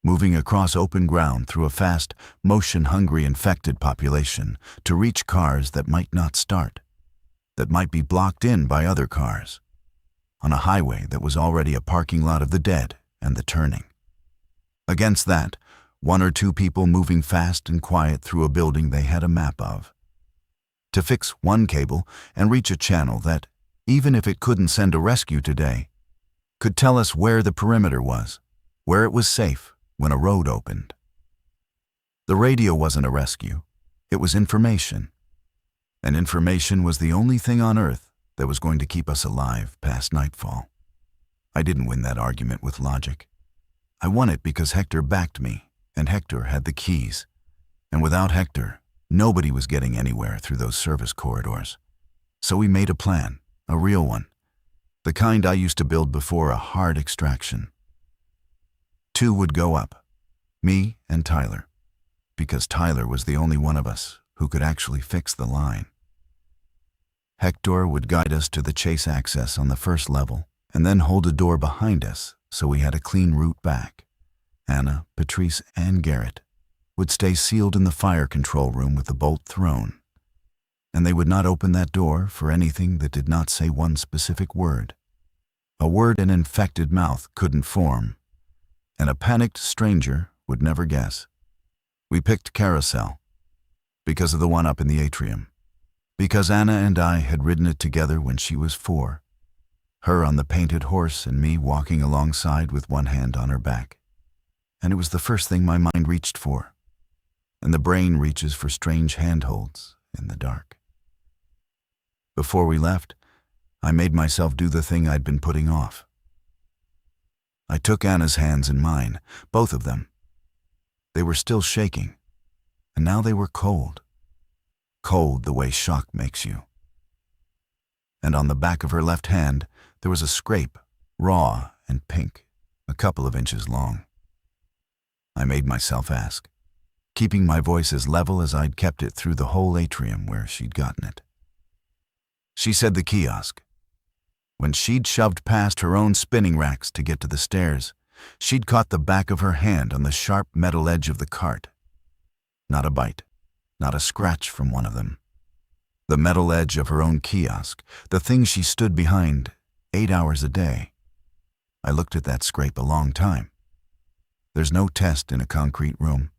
moving across open ground through a fast, motion-hungry infected population to reach cars that might not start, that might be blocked in by other cars, on a highway that was already a parking lot of the dead and the turning. Against that, one or two people moving fast and quiet through a building they had a map of. To fix one cable and reach a channel that, even if it couldn't send a rescue today, could tell us where the perimeter was, where it was safe when a road opened. The radio wasn't a rescue, it was information. And information was the only thing on Earth that was going to keep us alive past nightfall. I didn't win that argument with logic. I won it because Hector backed me, and Hector had the keys. And without Hector, nobody was getting anywhere through those service corridors. So we made a plan, a real one, the kind I used to build before a hard extraction. 2 would go up, me and Tyler, because Tyler was the only one of us who could actually fix the line. Hector would guide us to the chase access on the first level, and then hold a door behind us so we had a clean route back. Anna, Patrice, and Garrett would stay sealed in the fire control room with the bolt thrown, and they would not open that door for anything that did not say one specific word. A word an infected mouth couldn't form, and a panicked stranger would never guess. We picked Carousel because of the one up in the atrium, because Anna and I had ridden it together when she was 4, her on the painted horse and me walking alongside with one hand on her back. And it was the first thing my mind reached for, and the brain reaches for strange handholds in the dark. Before we left, I made myself do the thing I'd been putting off. I took Anna's hands in mine, both of them. They were still shaking, and now they were cold. Cold the way shock makes you. And on the back of her left hand, there was a scrape, raw and pink, a couple of inches long. I made myself ask, keeping my voice as level as I'd kept it through the whole atrium where she'd gotten it. She said the kiosk. When she'd shoved past her own spinning racks to get to the stairs, she'd caught the back of her hand on the sharp metal edge of the cart. Not a bite, not a scratch from one of them. The metal edge of her own kiosk, the thing she stood behind 8 hours a day. I looked at that scrape a long time. There's no test in a concrete room.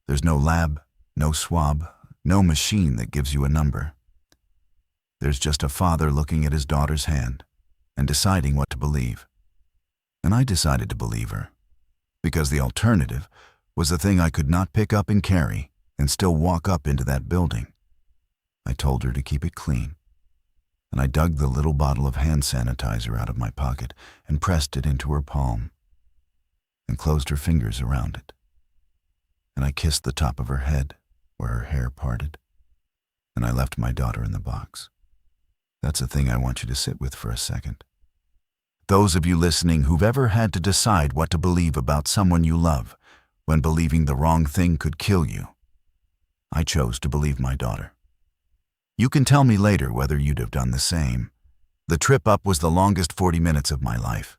There's no lab, no swab, no machine that gives you a number. There's just a father looking at his daughter's hand and deciding what to believe. And I decided to believe her, because the alternative was the thing I could not pick up and carry and still walk up into that building. I told her to keep it clean, and I dug the little bottle of hand sanitizer out of my pocket and pressed it into her palm and closed her fingers around it. And I kissed the top of her head where her hair parted, and I left my daughter in the box. That's a thing I want you to sit with for a second. Those of you listening who've ever had to decide what to believe about someone you love when believing the wrong thing could kill you, I chose to believe my daughter. You can tell me later whether you'd have done the same. The trip up was the longest 40 minutes of my life,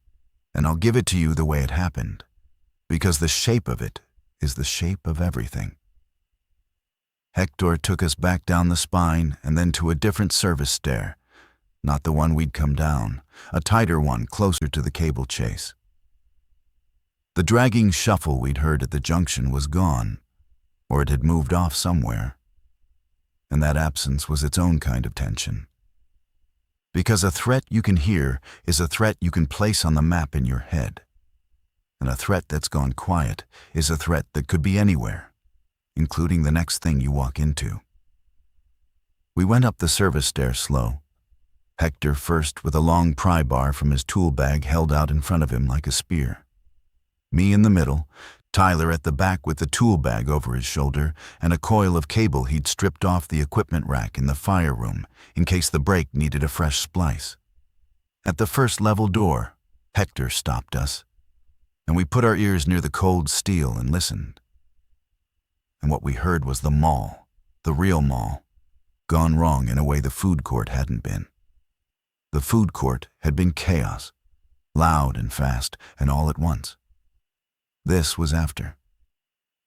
and I'll give it to you the way it happened, because the shape of it is the shape of everything. Hector took us back down the spine and then to a different service stair, not the one we'd come down, a tighter one closer to the cable chase. The dragging shuffle we'd heard at the junction was gone, or it had moved off somewhere, and that absence was its own kind of tension. Because a threat you can hear is a threat you can place on the map in your head, and a threat that's gone quiet is a threat that could be anywhere, including the next thing you walk into. We went up the service stair slow, Hector first with a long pry bar from his tool bag held out in front of him like a spear. Me in the middle, Tyler at the back with the tool bag over his shoulder and a coil of cable he'd stripped off the equipment rack in the fire room in case the brake needed a fresh splice. At the first level door, Hector stopped us, and we put our ears near the cold steel and listened. And what we heard was the mall, the real mall, gone wrong in a way the food court hadn't been. The food court had been chaos, loud and fast and all at once. This was after.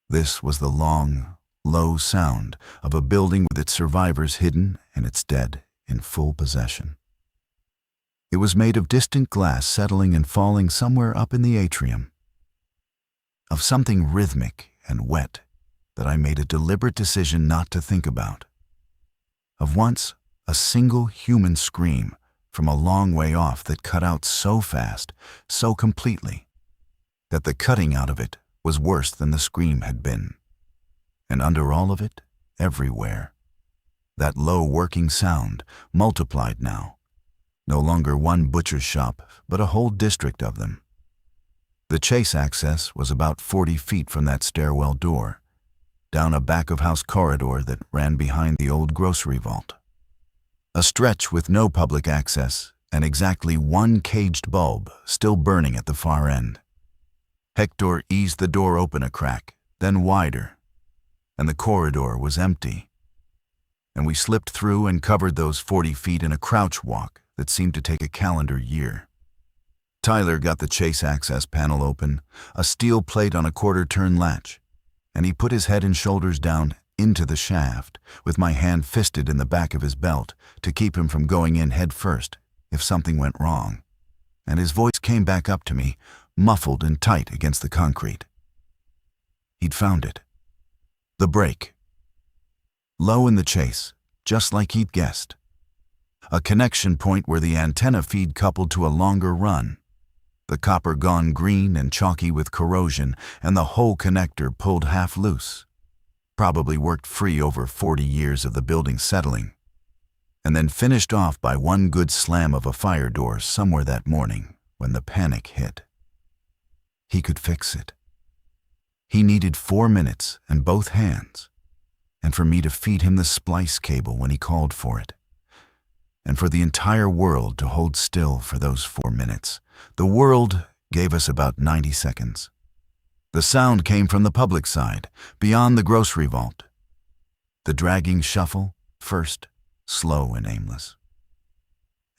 This was the long, low sound of a building with its survivors hidden and its dead in full possession. It was made of distant glass settling and falling somewhere up in the atrium. Of something rhythmic and wet that I made a deliberate decision not to think about. Of once a single human scream from a long way off that cut out so fast, so completely, that the cutting out of it was worse than the scream had been. And under all of it, everywhere, that low working sound, multiplied now, no longer one butcher's shop, but a whole district of them. The chase access was about 40 feet from that stairwell door, down a back-of-house corridor that ran behind the old grocery vault. A stretch with no public access and exactly one caged bulb still burning at the far end. Hector eased the door open a crack, then wider, and the corridor was empty. And we slipped through and covered those 40 feet in a crouch walk that seemed to take a calendar year. Tyler got the chase access panel open, a steel plate on a quarter-turn latch, and he put his head and shoulders down into the shaft, with my hand fisted in the back of his belt to keep him from going in head first if something went wrong. And his voice came back up to me, muffled and tight against the concrete. He'd found it. The break. Low in the chase, just like he'd guessed. A connection point where the antenna feed coupled to a longer run. The copper gone green and chalky with corrosion, and the whole connector pulled half loose. Probably worked free over 40 years of the building settling, and then finished off by one good slam of a fire door somewhere that morning when the panic hit. He could fix it. He needed 4 minutes and both hands, and for me to feed him the splice cable when he called for it, and for the entire world to hold still for those 4 minutes. The world gave us about 90 seconds. The sound came from the public side, beyond the grocery vault. The dragging shuffle, first, slow and aimless.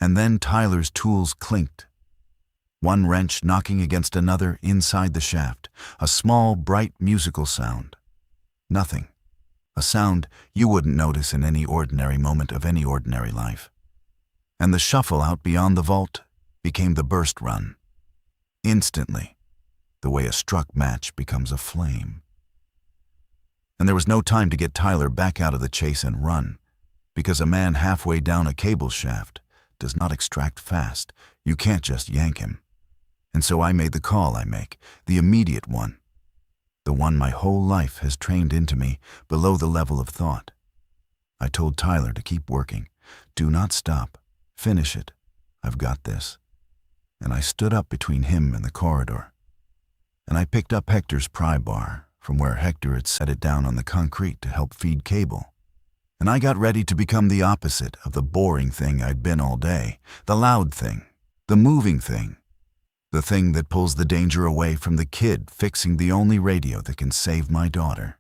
And then Tyler's tools clinked. One wrench knocking against another inside the shaft, a small, bright musical sound. Nothing. A sound you wouldn't notice in any ordinary moment of any ordinary life. And the shuffle out beyond the vault became the burst run. Instantly, the way a struck match becomes a flame. And there was no time to get Tyler back out of the chase and run, because a man halfway down a cable shaft does not extract fast. You can't just yank him. And so I made the call I make, the immediate one, the one my whole life has trained into me below the level of thought. I told Tyler to keep working. Do not stop. Finish it. I've got this. And I stood up between him and the corridor. And I picked up Hector's pry bar from where Hector had set it down on the concrete to help feed cable. And I got ready to become the opposite of the boring thing I'd been all day, the loud thing, the moving thing, the thing that pulls the danger away from the kid fixing the only radio that can save my daughter.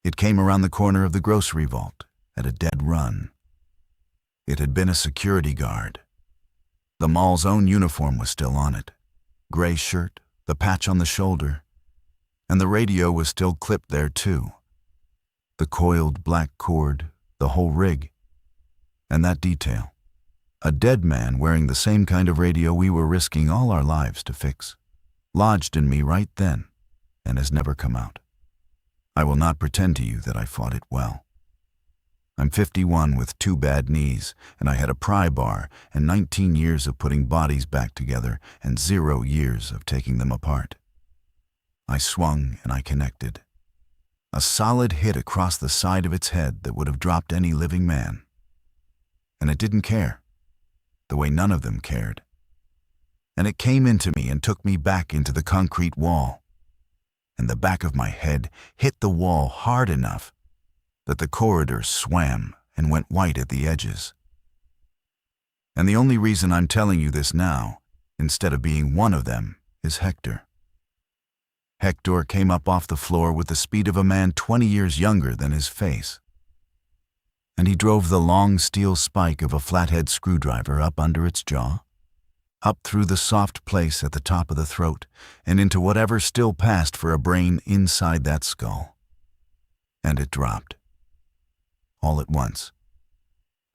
It came around the corner of the grocery vault at a dead run. It had been a security guard. The mall's own uniform was still on it, gray shirt, the patch on the shoulder, and the radio was still clipped there too. The coiled black cord, the whole rig, and that detail. A dead man wearing the same kind of radio we were risking all our lives to fix, lodged in me right then, and has never come out. I will not pretend to you that I fought it well. I'm 51 with 2 bad knees, and I had a pry bar and 19 years of putting bodies back together and 0 years of taking them apart. I swung and I connected. A solid hit across the side of its head that would have dropped any living man. And it didn't care, the way none of them cared. And it came into me and took me back into the concrete wall. And the back of my head hit the wall hard enough that the corridor swam and went white at the edges. And the only reason I'm telling you this now, instead of being one of them, is Hector. Hector came up off the floor with the speed of a man 20 years younger than his face. And he drove the long steel spike of a flathead screwdriver up under its jaw, up through the soft place at the top of the throat, and into whatever still passed for a brain inside that skull. And it dropped. All at once.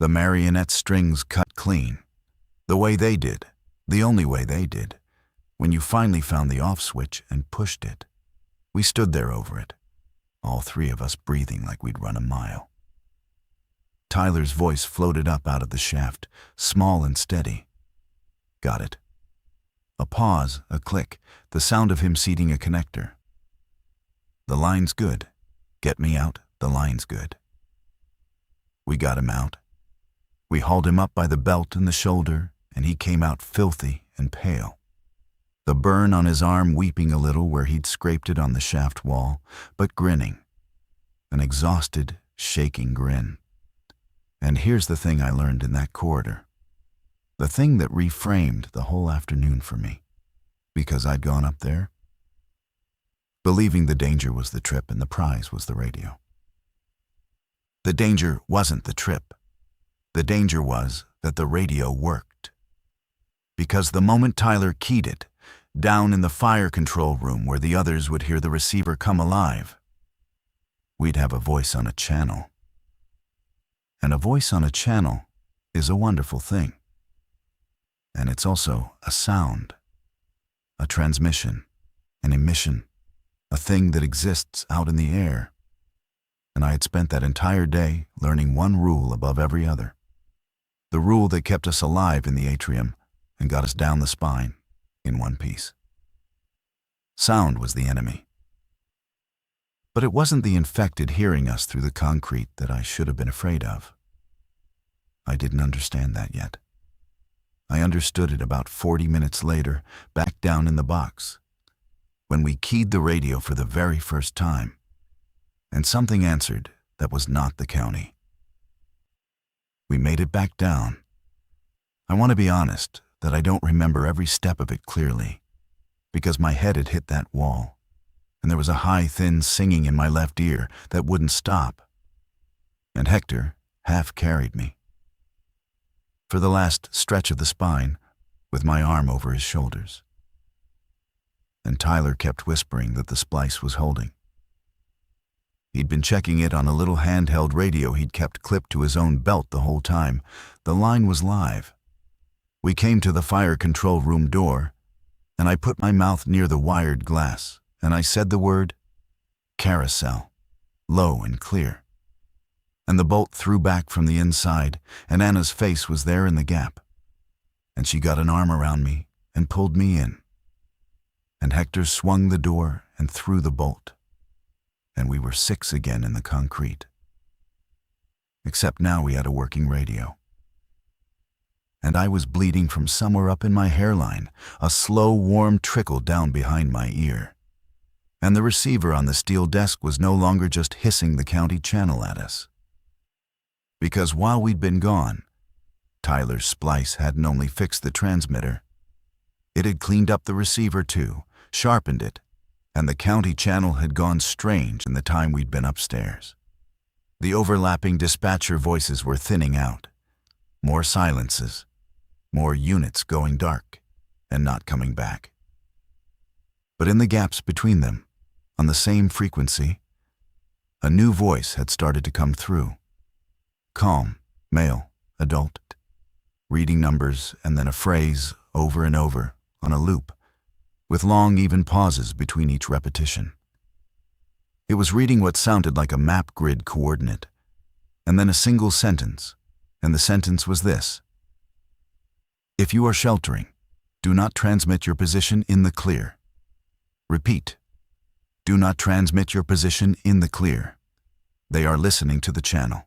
The marionette strings cut clean, The way they did, the only way they did, when you finally found the off switch and pushed it. We stood there over it, all three of us breathing like we'd run a mile. Tyler's voice floated up out of the shaft, small and steady. Got it. A pause, a click, the sound of him seating a connector. The line's good. Get me out, the line's good. We got him out. We hauled him up by the belt and the shoulder, and he came out filthy and pale. The burn on his arm weeping a little where he'd scraped it on the shaft wall, but grinning. An exhausted, shaking grin. And here's the thing I learned in that corridor. The thing that reframed the whole afternoon for me. Because I'd gone up there, believing the danger was the trip and the prize was the radio. The danger wasn't the trip. The danger was that the radio worked. Because the moment Tyler keyed it, down in the fire control room where the others would hear the receiver come alive, we'd have a voice on a channel. And a voice on a channel is a wonderful thing. And it's also a sound, a transmission, an emission, a thing that exists out in the air. And I had spent that entire day learning one rule above every other. The rule that kept us alive in the atrium and got us down the spine in one piece. Sound was the enemy. But it wasn't the infected hearing us through the concrete that I should have been afraid of. I didn't understand that yet. I understood it about 40 minutes later, back down in the box, when we keyed the radio for the very first time, and something answered that was not the county. We made it back down. I want to be honest that I don't remember every step of it clearly, because my head had hit that wall, and there was a high, thin singing in my left ear that wouldn't stop. And Hector half carried me for the last stretch of the spine, with my arm over his shoulders. And Tyler kept whispering that the splice was holding. He'd been checking it on a little handheld radio he'd kept clipped to his own belt the whole time. The line was live. We came to the fire control room door, and I put my mouth near the wired glass, and I said the word carousel, low and clear. And the bolt threw back from the inside, and Anna's face was there in the gap. And she got an arm around me and pulled me in. And Hector swung the door and threw the bolt. And we were 6 again in the concrete. Except now we had a working radio. And I was bleeding from somewhere up in my hairline, a slow, warm trickle down behind my ear. And the receiver on the steel desk was no longer just hissing the county channel at us. Because while we'd been gone, Tyler's splice hadn't only fixed the transmitter, it had cleaned up the receiver too, sharpened it, and the county channel had gone strange in the time we'd been upstairs. The overlapping dispatcher voices were thinning out, more silences, more units going dark and not coming back. But in the gaps between them, on the same frequency, a new voice had started to come through. Calm, male, adult, reading numbers and then a phrase over and over on a loop, with long, even pauses between each repetition. It was reading what sounded like a map grid coordinate, and then a single sentence, and the sentence was this: if you are sheltering, do not transmit your position in the clear. Repeat, do not transmit your position in the clear. They are listening to the channel.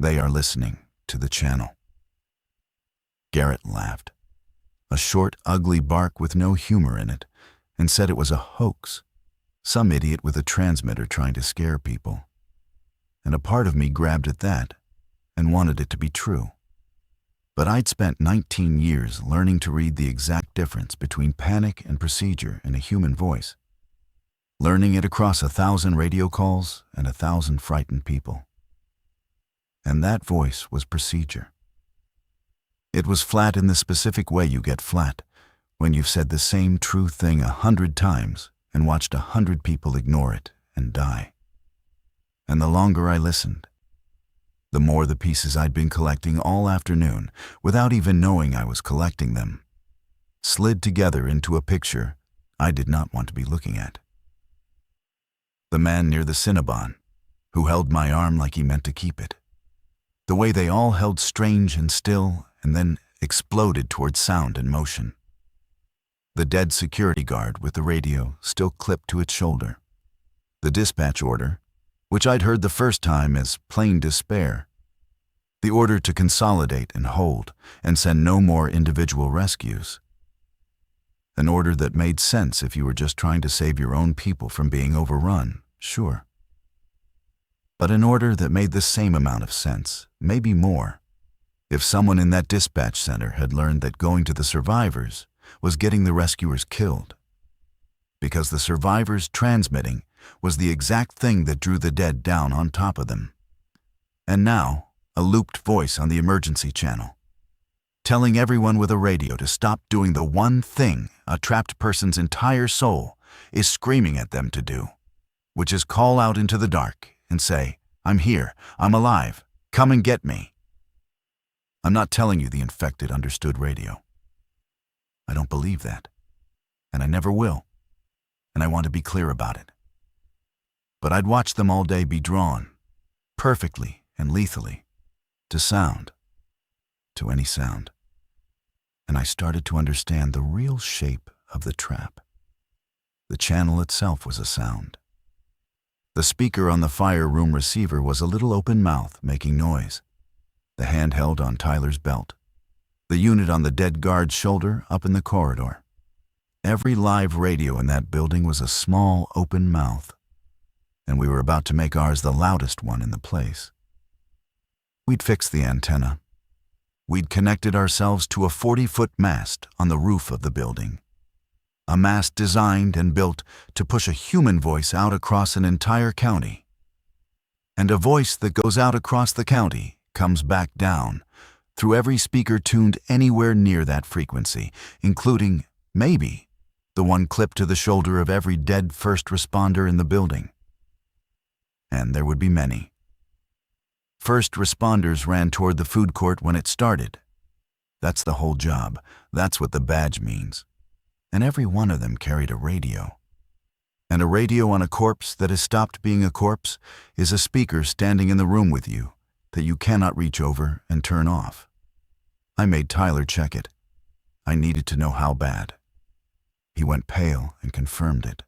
They are listening to the channel. Garrett laughed, a short, ugly bark with no humor in it, and said it was a hoax, some idiot with a transmitter trying to scare people. And a part of me grabbed at that and wanted it to be true. But I'd spent 19 years learning to read the exact difference between panic and procedure in a human voice, learning it across 1,000 radio calls and 1,000 frightened people. And that voice was procedure. It was flat in the specific way you get flat when you've said the same true thing 100 times and watched 100 people ignore it and die. And the longer I listened, The more the pieces I'd been collecting all afternoon, without even knowing I was collecting them, slid together into a picture I did not want to be looking at. The man near the Cinnabon, who held my arm like he meant to keep it. The way they all held strange and still and then exploded towards sound and motion. The dead security guard with the radio still clipped to its shoulder. The dispatch order, which I'd heard the first time as plain despair. The order to consolidate and hold and send no more individual rescues. An order that made sense if you were just trying to save your own people from being overrun, sure. But an order that made the same amount of sense, maybe more, if someone in that dispatch center had learned that going to the survivors was getting the rescuers killed. Because the survivors transmitting was the exact thing that drew the dead down on top of them. And now, a looped voice on the emergency channel, telling everyone with a radio to stop doing the one thing a trapped person's entire soul is screaming at them to do, which is call out into the dark and say, "I'm here, I'm alive, come and get me." I'm not telling you the infected understood radio. I don't believe that, and I never will, and I want to be clear about it. But I'd watched them all day be drawn, perfectly and lethally, to sound, to any sound. And I started to understand the real shape of the trap. The channel itself was a sound. The speaker on the fire room receiver was a little open mouth making noise, the hand held on Tyler's belt, the unit on the dead guard's shoulder up in the corridor. Every live radio in that building was a small open mouth, and we were about to make ours the loudest one in the place. We'd fixed the antenna. We'd connected ourselves to a 40-foot mast on the roof of the building. A mast designed and built to push a human voice out across an entire county. And a voice that goes out across the county comes back down through every speaker tuned anywhere near that frequency, including, maybe, the one clipped to the shoulder of every dead first responder in the building. And there would be many. First responders ran toward the food court when it started. That's the whole job. That's what the badge means. And every one of them carried a radio. And a radio on a corpse that has stopped being a corpse is a speaker standing in the room with you that you cannot reach over and turn off. I made Tyler check it. I needed to know how bad. He went pale and confirmed it,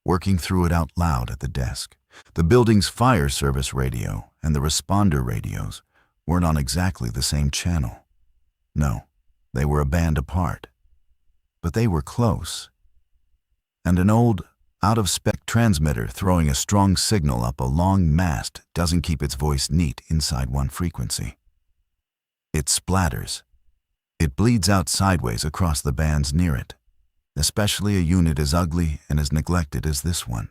working through it out loud at the desk. The building's fire service radio and the responder radios weren't on exactly the same channel. No, they were a band apart. But they were close. And an old, out-of-spec transmitter throwing a strong signal up a long mast doesn't keep its voice neat inside one frequency. It splatters. It bleeds out sideways across the bands near it, especially a unit as ugly and as neglected as this one.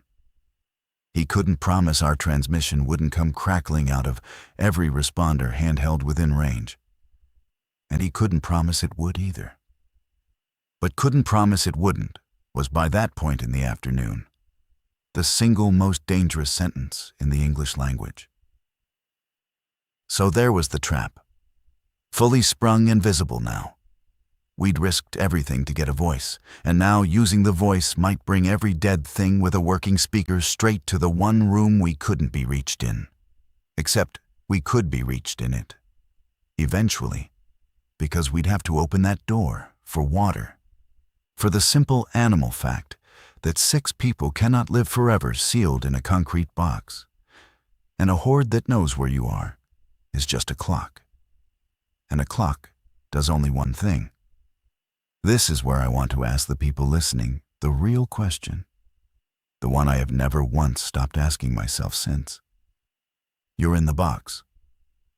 He couldn't promise our transmission wouldn't come crackling out of every responder handheld within range. And he couldn't promise it would either. But couldn't promise it wouldn't was by that point in the afternoon the single most dangerous sentence in the English language. So there was the trap, fully sprung and visible now. We'd risked everything to get a voice, and now using the voice might bring every dead thing with a working speaker straight to the one room we couldn't be reached in. Except we could be reached in it. Eventually, because we'd have to open that door for water. For the simple animal fact that 6 people cannot live forever sealed in a concrete box. And a horde that knows where you are is just a clock. And a clock does only one thing. This is where I want to ask the people listening the real question, the one I have never once stopped asking myself since. You're in the box.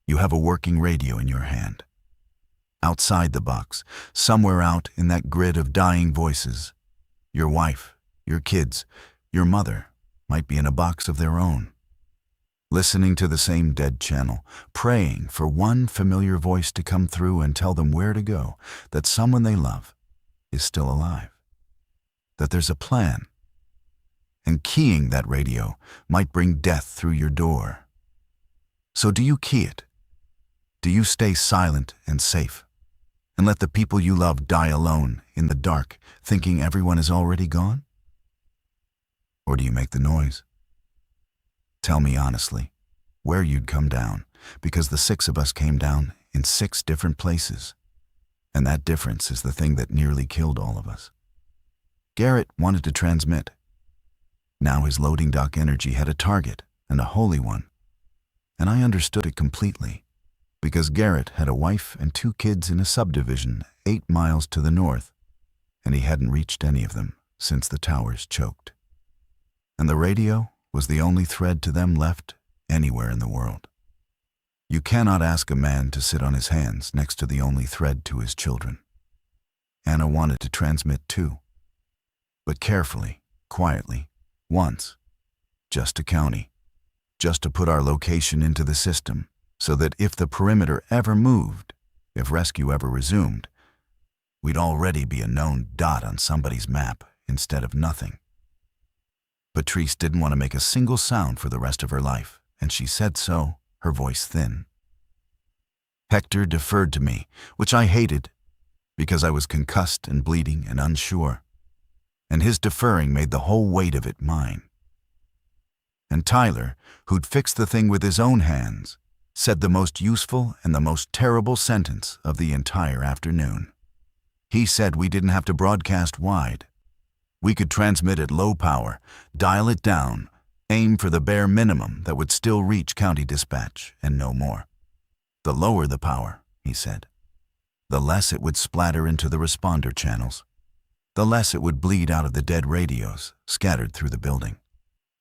You have a working radio in your hand. Outside the box, somewhere out in that grid of dying voices, your wife, your kids, your mother might be in a box of their own, listening to the same dead channel, praying for one familiar voice to come through and tell them where to go, that someone they love is still alive, that there's a plan. And keying that radio might bring death through your door. So do you key it? Do you stay silent and safe, and let the people you love die alone in the dark, thinking everyone is already gone? Or do you make the noise? Tell me honestly where you'd come down, because the 6 of us came down in 6 different places, and that difference is the thing that nearly killed all of us. Garrett wanted to transmit. Now his loading dock energy had a target, and a holy one, and I understood it completely, because Garrett had a wife and 2 kids in a subdivision 8 miles to the north, and he hadn't reached any of them since the towers choked. And the radio was the only thread to them left anywhere in the world. You cannot ask a man to sit on his hands next to the only thread to his children. Anna wanted to transmit too, but carefully, quietly, once, just to county, just to put our location into the system, so that if the perimeter ever moved, if rescue ever resumed, we'd already be a known dot on somebody's map instead of nothing. Patrice didn't want to make a single sound for the rest of her life, and she said so, her voice thin. Hector deferred to me, which I hated, because I was concussed and bleeding and unsure, and his deferring made the whole weight of it mine. And Tyler, who'd fixed the thing with his own hands, said the most useful and the most terrible sentence of the entire afternoon. He said we didn't have to broadcast wide. We could transmit at low power, dial it down, aim for the bare minimum that would still reach county dispatch, and no more. The lower the power, he said, the less it would splatter into the responder channels, the less it would bleed out of the dead radios scattered through the building.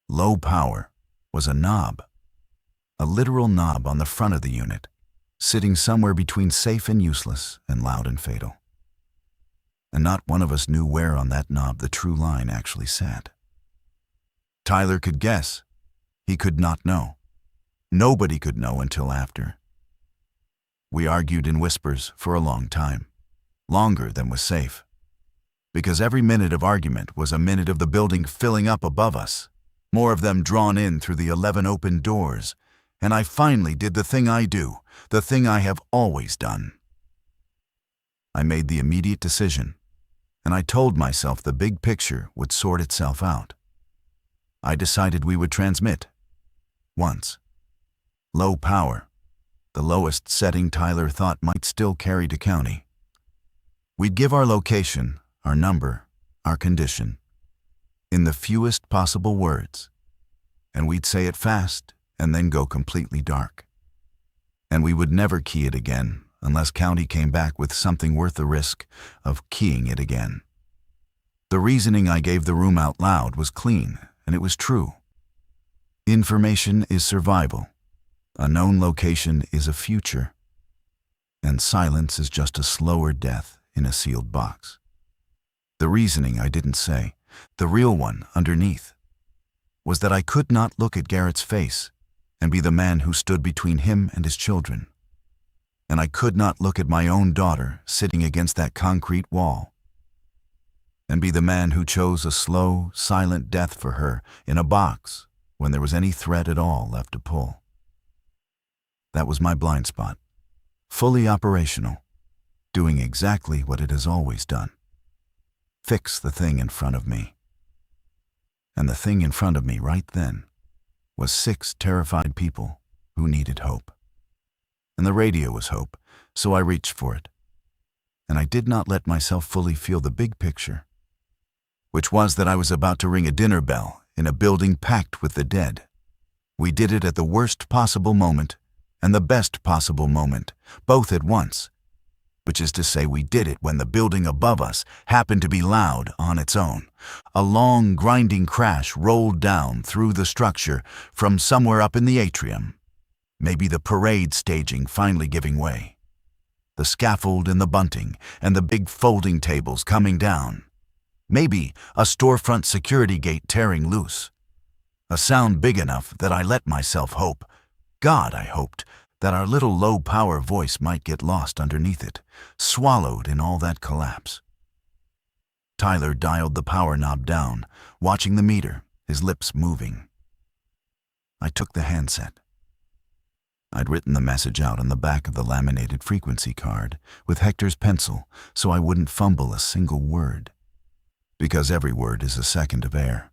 Low power was a knob, a literal knob on the front of the unit, sitting somewhere between safe and useless and loud and fatal. And not one of us knew where on that knob the true line actually sat. Tyler could guess. He could not know. Nobody could know until after. We argued in whispers for a long time, longer than was safe, because every minute of argument was a minute of the building filling up above us, more of them drawn in through the 11 open doors, and I finally did the thing I do, the thing I have always done. I made the immediate decision, and I told myself the big picture would sort itself out. I decided we would transmit. Once. Low power, the lowest setting Tyler thought might still carry to county. We'd give our location, our number, our condition, in the fewest possible words, and we'd say it fast and then go completely dark. And we would never key it again unless county came back with something worth the risk of keying it again. The reasoning I gave the room out loud was clean, and it was true. Information is survival. A known location is a future. And silence is just a slower death in a sealed box. The reasoning I didn't say, the real one underneath, was that I could not look at Garrett's face and be the man who stood between him and his children. And I could not look at my own daughter sitting against that concrete wall and be the man who chose a slow, silent death for her in a box when there was any thread at all left to pull. That was my blind spot, fully operational, doing exactly what it has always done. Fix the thing in front of me. And the thing in front of me right then was 6 terrified people who needed hope. And the radio was hope, so I reached for it. And I did not let myself fully feel the big picture, which was that I was about to ring a dinner bell in a building packed with the dead. We did it at the worst possible moment and the best possible moment, both at once, which is to say we did it when the building above us happened to be loud on its own. A long, grinding crash rolled down through the structure from somewhere up in the atrium. Maybe the parade staging finally giving way. The scaffold and the bunting and the big folding tables coming down. Maybe a storefront security gate tearing loose. A sound big enough that I let myself hope, God I hoped, that our little low-power voice might get lost underneath it, swallowed in all that collapse. Tyler dialed the power knob down, watching the meter, his lips moving. I took the handset. I'd written the message out on the back of the laminated frequency card with Hector's pencil so I wouldn't fumble a single word. Because every word is a second of air.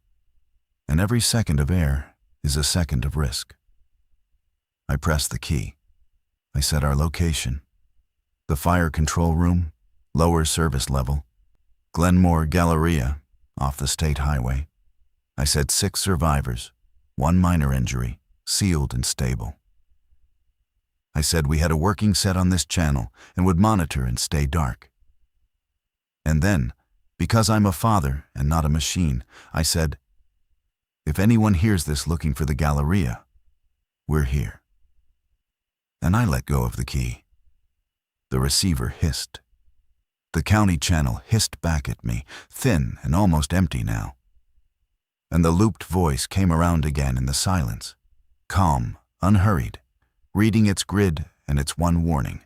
And every second of air is a second of risk. I pressed the key. I set our location. The fire control room, lower service level. Glenmore Galleria, off the state highway. I said 6 survivors, 1 minor injury, sealed and stable. I said we had a working set on this channel and would monitor and stay dark. And then, because I'm a father and not a machine, I said, if anyone hears this looking for the Galleria, we're here. And I let go of the key. The receiver hissed. The county channel hissed back at me, thin and almost empty now. And the looped voice came around again in the silence, calm, unhurried, reading its grid and its one warning.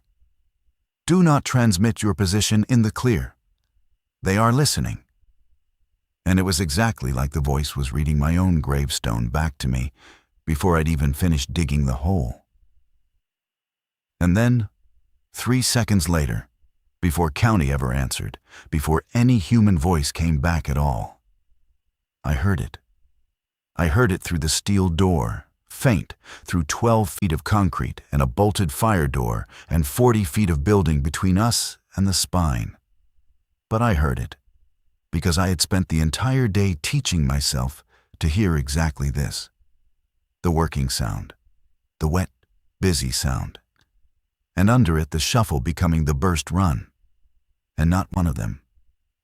Do not transmit your position in the clear. They are listening. And it was exactly like the voice was reading my own gravestone back to me before I'd even finished digging the hole. And then, 3 seconds later, before county ever answered, before any human voice came back at all, I heard it. I heard it through the steel door, faint, through 12 feet of concrete and a bolted fire door and 40 feet of building between us and the spine. But I heard it, because I had spent the entire day teaching myself to hear exactly this. The working sound, the wet, busy sound, and under it the shuffle becoming the burst run. And not one of them,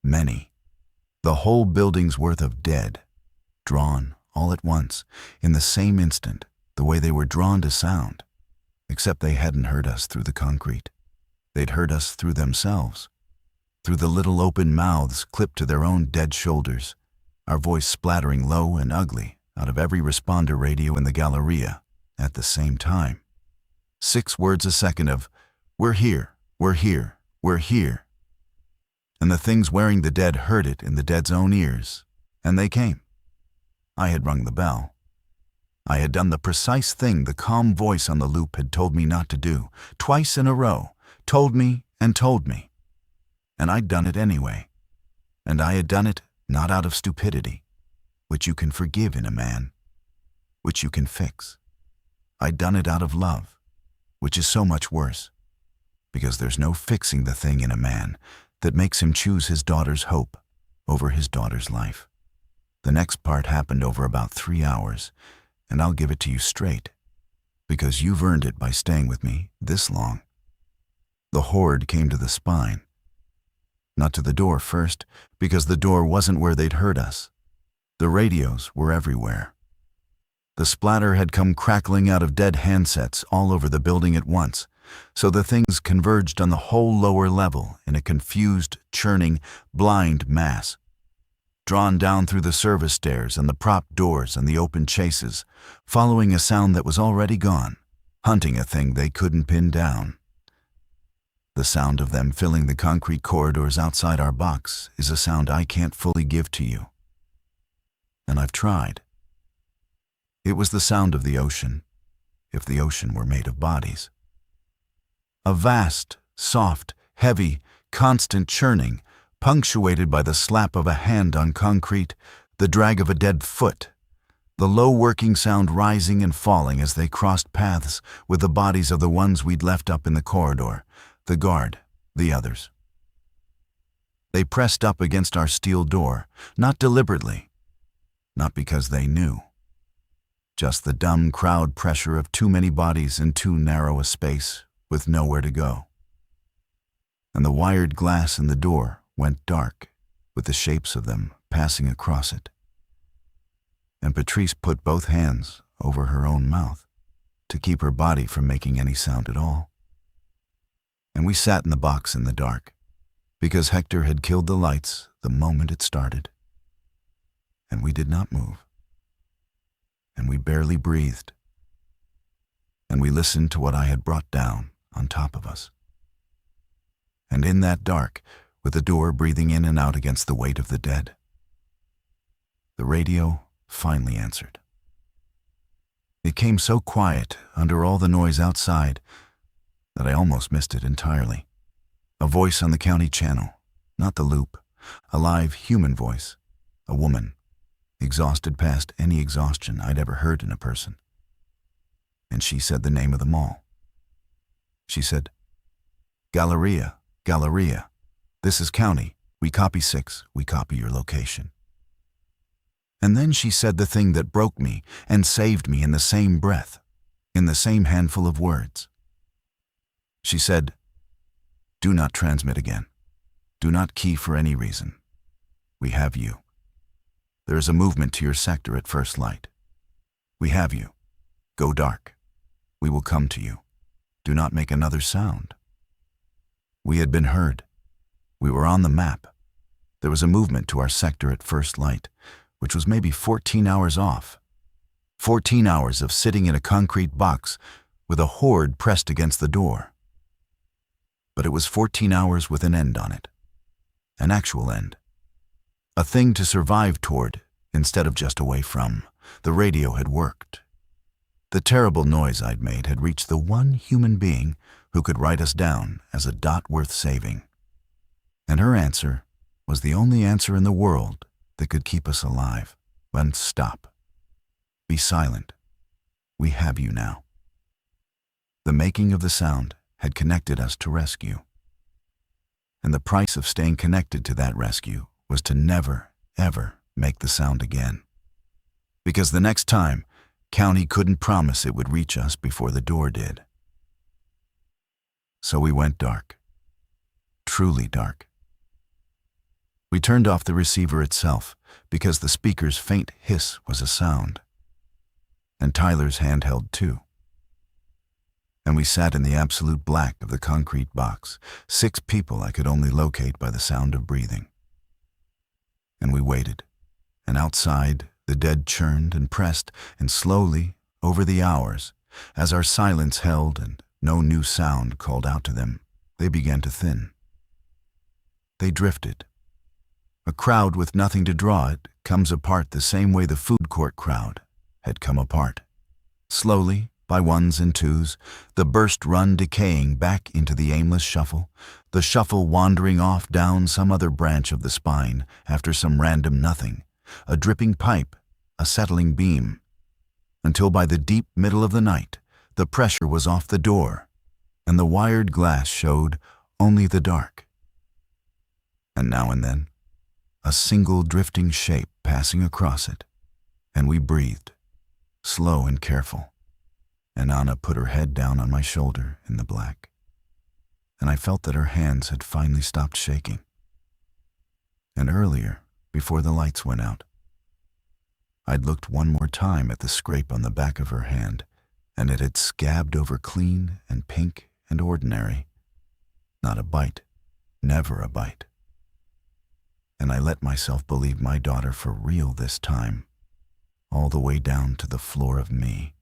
many. The whole building's worth of dead, drawn all at once, in the same instant, the way they were drawn to sound, except they hadn't heard us through the concrete. They'd heard us through themselves, through the little open mouths clipped to their own dead shoulders, our voice splattering low and ugly out of every responder radio in the Galleria at the same time. 6 words a second of, we're here, we're here, we're here. And the things wearing the dead heard it in the dead's own ears, and they came. I had rung the bell. I had done the precise thing the calm voice on the loop had told me not to do, twice in a row, told me and told me. And I'd done it anyway. And I had done it not out of stupidity, which you can forgive in a man, which you can fix. I'd done it out of love, which is so much worse, because there's no fixing the thing in a man that makes him choose his daughter's hope over his daughter's life. The next part happened over about 3 hours, and I'll give it to you straight, because you've earned it by staying with me this long. The horde came to the spine. Not to the door first, because the door wasn't where they'd heard us. The radios were everywhere. The splatter had come crackling out of dead handsets all over the building at once, so the things converged on the whole lower level in a confused, churning, blind mass. Drawn down through the service stairs and the prop doors and the open chases, following a sound that was already gone, hunting a thing they couldn't pin down. The sound of them filling the concrete corridors outside our box is a sound I can't fully give to you. And I've tried. It was the sound of the ocean, if the ocean were made of bodies. A vast, soft, heavy, constant churning, punctuated by the slap of a hand on concrete, the drag of a dead foot, the low working sound rising and falling as they crossed paths with the bodies of the ones we'd left up in the corridor, the guard, the others. They pressed up against our steel door, not deliberately, not because they knew. Just the dumb crowd pressure of too many bodies in too narrow a space with nowhere to go. And the wired glass in the door went dark with the shapes of them passing across it. And Patrice put both hands over her own mouth to keep her body from making any sound at all. And we sat in the box in the dark, because Hector had killed the lights the moment it started. And we did not move. And we barely breathed. And we listened to what I had brought down on top of us. And in that dark, with the door breathing in and out against the weight of the dead, the radio finally answered. It became so quiet under all the noise outside that I almost missed it entirely. A voice on the county channel, not the loop, a live human voice, a woman, exhausted past any exhaustion I'd ever heard in a person. And she said the name of the mall. She said, "Galleria, Galleria. This is county. We copy 6. We copy your location." And then she said the thing that broke me and saved me in the same breath, in the same handful of words. She said, "Do not transmit again. Do not key for any reason. We have you. There is a movement to your sector at first light. We have you. Go dark. We will come to you. Do not make another sound." We had been heard. We were on the map. There was a movement to our sector at first light, which was maybe 14 hours off. 14 hours of sitting in a concrete box with a horde pressed against the door. But it was 14 hours with an end on it. An actual end. A thing to survive toward instead of just away from. The radio had worked. The terrible noise I'd made had reached the one human being who could write us down as a dot worth saving. And her answer was the only answer in the world that could keep us alive. When stop. Be silent. We have you now. The making of the sound had connected us to rescue. And the price of staying connected to that rescue was to never, ever make the sound again. Because the next time, county couldn't promise it would reach us before the door did. So we went dark. Truly dark. We turned off the receiver itself because the speaker's faint hiss was a sound. And Tyler's handheld too. And we sat in the absolute black of the concrete box, 6 people I could only locate by the sound of breathing. And we waited, and outside the dead churned and pressed, and slowly, over the hours, as our silence held and no new sound called out to them, they began to thin. They drifted. A crowd with nothing to draw it comes apart the same way the food court crowd had come apart. Slowly, by ones and twos, the burst run decaying back into the aimless shuffle, the shuffle wandering off down some other branch of the spine after some random nothing, a dripping pipe, a settling beam, until by the deep middle of the night, the pressure was off the door, and the wired glass showed only the dark. And now and then, a single drifting shape passing across it, and we breathed, slow and careful, and Anna put her head down on my shoulder in the black, and I felt that her hands had finally stopped shaking. And earlier, before the lights went out, I'd looked one more time at the scrape on the back of her hand, and it had scabbed over clean and pink and ordinary. Not a bite, never a bite. And I let myself believe my daughter for real this time, all the way down to the floor of me.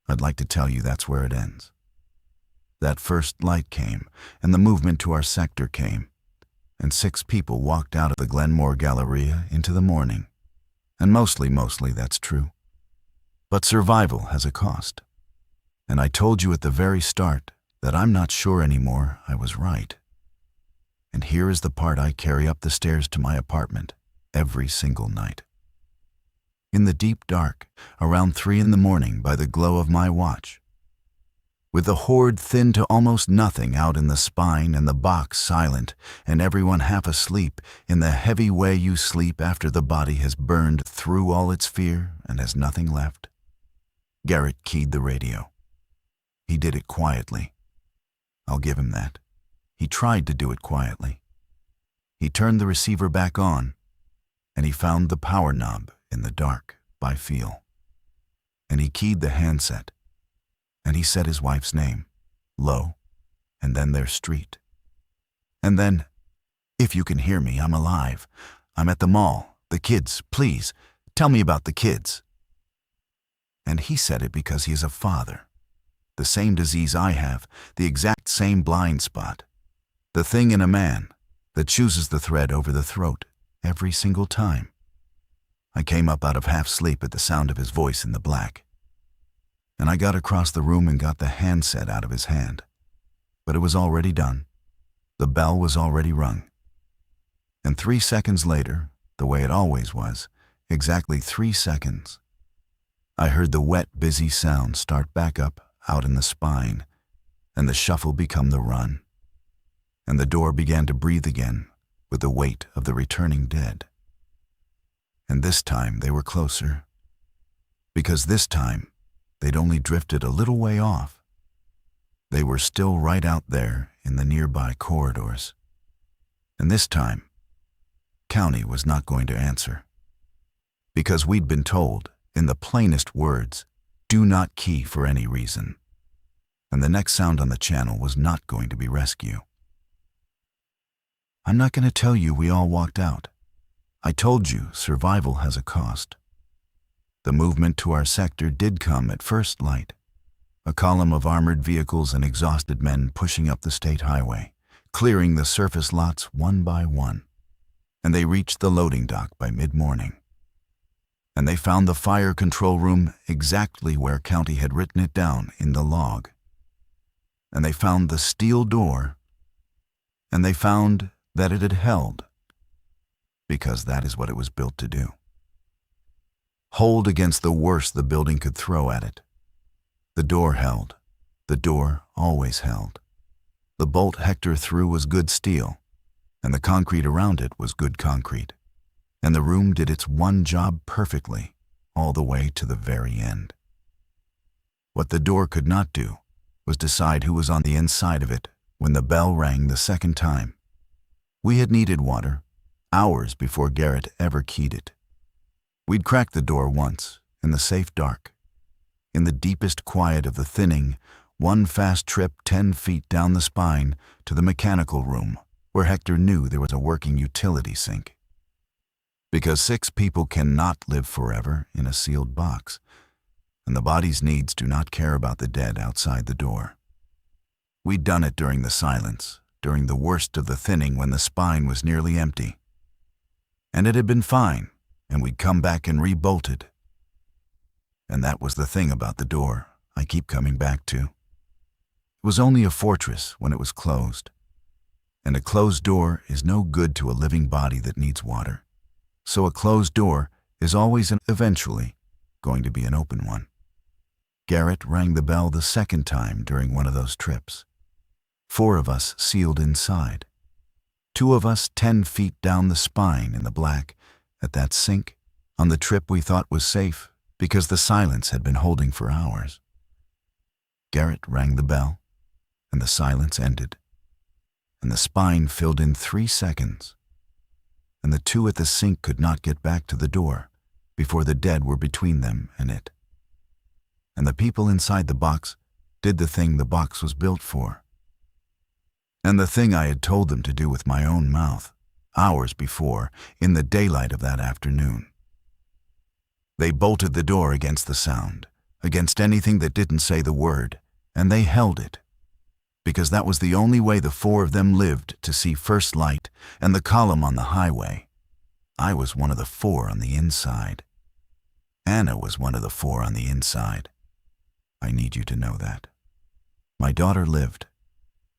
I'd like to tell you that's where it ends. That first light came, and the movement to our sector came, and 6 people walked out of the Glenmore Galleria into the morning. And mostly that's true. But survival has a cost. And I told you at the very start that I'm not sure anymore I was right. And here is the part I carry up the stairs to my apartment every single night. In the deep dark, around 3 a.m. by the glow of my watch, with the horde thinned to almost nothing out in the spine and the box silent and everyone half asleep in the heavy way you sleep after the body has burned through all its fear and has nothing left. Garrett keyed the radio. He did it quietly. I'll give him that. He tried to do it quietly. He turned the receiver back on, and he found the power knob in the dark by feel. And he keyed the handset. And he said his wife's name, low, and then their street. And then, if you can hear me, I'm alive. I'm at the mall. The kids, please, tell me about the kids. And he said it because he is a father. The same disease I have, the exact same blind spot. The thing in a man that chooses the thread over the throat every single time. I came up out of half sleep at the sound of his voice in the black. and I got across the room and got the handset out of his hand. But it was already done. The bell was already rung. And 3 seconds later, the way it always was, exactly 3 seconds, I heard the wet, busy sound start back up out in the spine, and the shuffle become the run. And the door began to breathe again with the weight of the returning dead. And this time they were closer, because this time they'd only drifted a little way off. They were still right out there in the nearby corridors. And this time, County was not going to answer, because we'd been told, in the plainest words, do not key for any reason. And the next sound on the channel was not going to be rescue. I'm not going to tell you we all walked out. I told you survival has a cost. The movement to our sector did come at first light. A column of armored vehicles and exhausted men pushing up the state highway, clearing the surface lots one by one. And they reached the loading dock by mid-morning. And they found the fire control room exactly where County had written it down in the log. And they found the steel door, and they found that it had held, because that is what it was built to do. Hold against the worst the building could throw at it. The door held. The door always held. The bolt Hector threw was good steel, and the concrete around it was good concrete. And the room did its one job perfectly, all the way to the very end. What the door could not do was decide who was on the inside of it when the bell rang the second time. We had needed water, hours before Garrett ever keyed it. We'd cracked the door once, in the safe dark. In the deepest quiet of the thinning, one fast trip 10 feet down the spine to the mechanical room, where Hector knew there was a working utility sink. Because 6 people cannot live forever in a sealed box, and the body's needs do not care about the dead outside the door. We'd done it during the silence, during the worst of the thinning when the spine was nearly empty. And it had been fine, and we'd come back and re-bolted. And that was the thing about the door I keep coming back to. It was only a fortress when it was closed. And a closed door is no good to a living body that needs water. So a closed door is always and eventually going to be an open one. Garrett rang the bell the second time during one of those trips. 4 of us sealed inside. 2 of us 10 feet down the spine in the black at that sink on the trip we thought was safe because the silence had been holding for hours. Garrett rang the bell, and the silence ended, and the spine filled in 3 seconds, and the 2 at the sink could not get back to the door before the dead were between them and it. And the people inside the box did the thing the box was built for, and the thing I had told them to do with my own mouth, hours before, in the daylight of that afternoon. They bolted the door against the sound, against anything that didn't say the word, and they held it, because that was the only way the 4 of them lived to see first light and the column on the highway. I was one of the 4 on the inside. Anna was one of the 4 on the inside. I need you to know that. My daughter lived.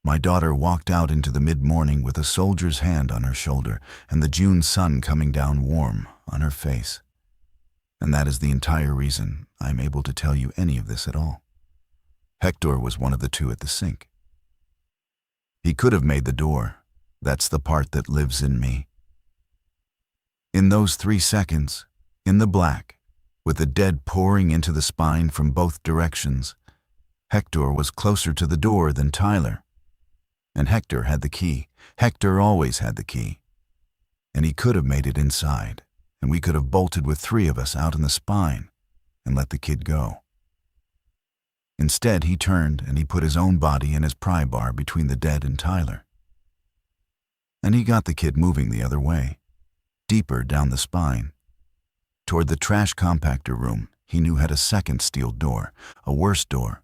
My daughter walked out into the mid-morning with a soldier's hand on her shoulder and the June sun coming down warm on her face. And that is the entire reason I'm able to tell you any of this at all. Hector was one of the 2 at the sink. He could have made the door. That's the part that lives in me. In those 3 seconds, in the black, with the dead pouring into the spine from both directions, Hector was closer to the door than Tyler. And Hector had the key. Hector always had the key. And he could have made it inside, and we could have bolted with 3 of us out in the spine and let the kid go. Instead, he turned and he put his own body and his pry bar between the dead and Tyler. And he got the kid moving the other way, deeper down the spine, toward the trash compactor room he knew had a second steel door, a worse door,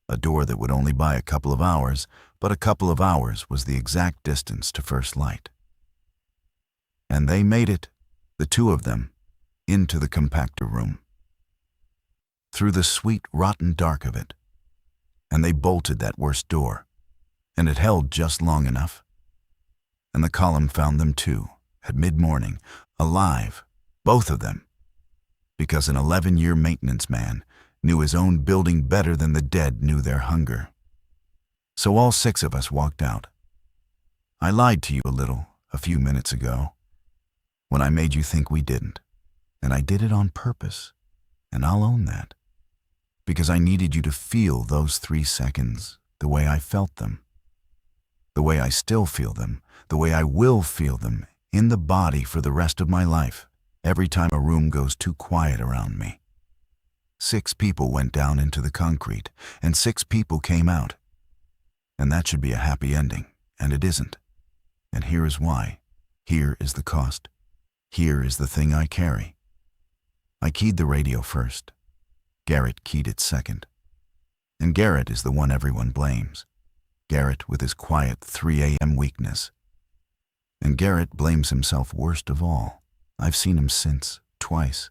a door that would only buy a couple of hours, but a couple of hours was the exact distance to first light. And they made it, the 2 of them, into the compactor room. through the sweet, rotten dark of it. And they bolted that worst door, and it held just long enough. And the column found them too, at mid-morning, alive, both of them, because an 11-year maintenance man knew his own building better than the dead knew their hunger. So all 6 of us walked out. I lied to you a little a few minutes ago, when I made you think we didn't, and I did it on purpose, and I'll own that, because I needed you to feel those 3 seconds the way I felt them, the way I still feel them, the way I will feel them in the body for the rest of my life, every time a room goes too quiet around me. 6 people went down into the concrete, and 6 people came out. And that should be a happy ending, and it isn't. And here is why. Here is the cost. Here is the thing I carry. I keyed the radio first. Garrett keyed it second. And Garrett is the one everyone blames. Garrett with his quiet 3 a.m. weakness. And Garrett blames himself worst of all. I've seen him since, twice,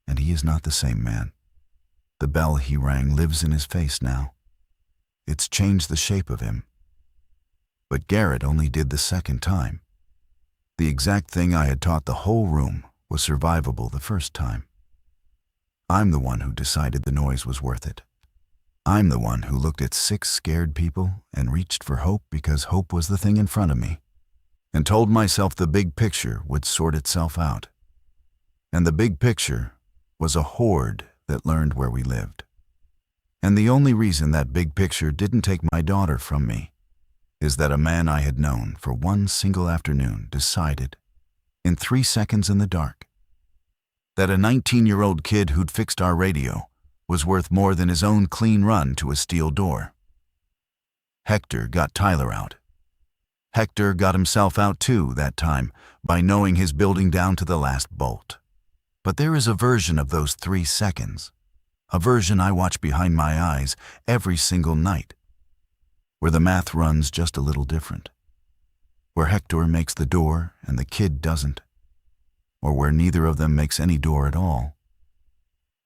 and he is not the same man. The bell he rang lives in his face now. It's changed the shape of him. But Garrett only did the second time. The exact thing I had taught the whole room was survivable the first time. I'm the one who decided the noise was worth it. I'm the one who looked at 6 scared people and reached for hope because hope was the thing in front of me, and told myself the big picture would sort itself out. And the big picture was a horde that learned where we lived. And the only reason that big picture didn't take my daughter from me is that a man I had known for one single afternoon decided, in 3 seconds in the dark, that a 19-year-old kid who'd fixed our radio was worth more than his own clean run to a steel door. Hector got Tyler out. Hector got himself out too that time by knowing his building down to the last bolt. But there is a version of those 3 seconds, a version I watch behind my eyes every single night, where the math runs just a little different, where Hector makes the door and the kid doesn't, or where neither of them makes any door at all.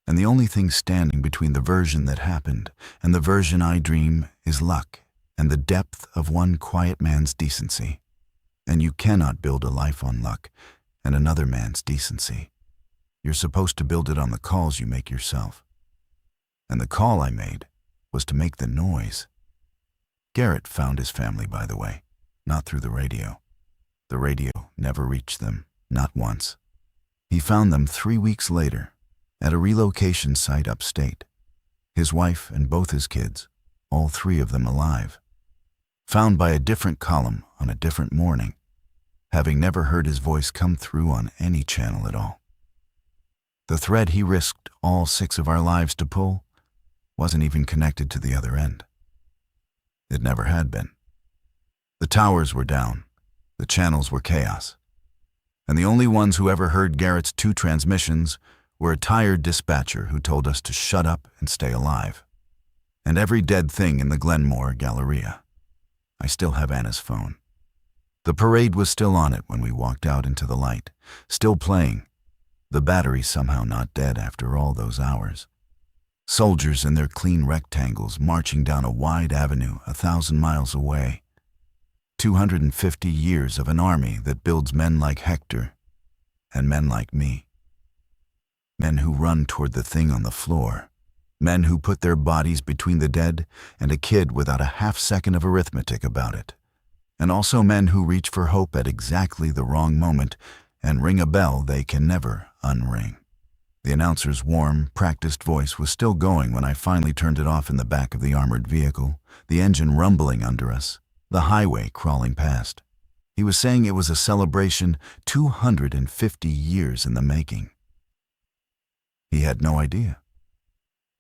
And the only thing standing between the version that happened and the version I dream is luck and the depth of one quiet man's decency. And you cannot build a life on luck and another man's decency. You're supposed to build it on the calls you make yourself. And the call I made was to make the noise. Garrett found his family, by the way, not through the radio. The radio never reached them, not once. He found them 3 weeks later at a relocation site upstate. His wife and both his kids, all 3 of them alive. Found by a different column on a different morning, having never heard his voice come through on any channel at all. The thread he risked all 6 of our lives to pull wasn't even connected to the other end. It never had been. The towers were down. The channels were chaos. And the only ones who ever heard Garrett's 2 transmissions were a tired dispatcher who told us to shut up and stay alive. And every dead thing in the Glenmore Galleria. I still have Anna's phone. The parade was still on it when we walked out into the light, still playing. The battery somehow not dead after all those hours. Soldiers in their clean rectangles marching down a wide avenue 1,000 miles away. 250 years of an army that builds men like Hector and men like me. Men who run toward the thing on the floor. Men who put their bodies between the dead and a kid without a half-second of arithmetic about it. And also men who reach for hope at exactly the wrong moment and ring a bell they can never unring. The announcer's warm, practiced voice was still going when I finally turned it off in the back of the armored vehicle, the engine rumbling under us, the highway crawling past. He was saying it was a celebration 250 years in the making. He had no idea.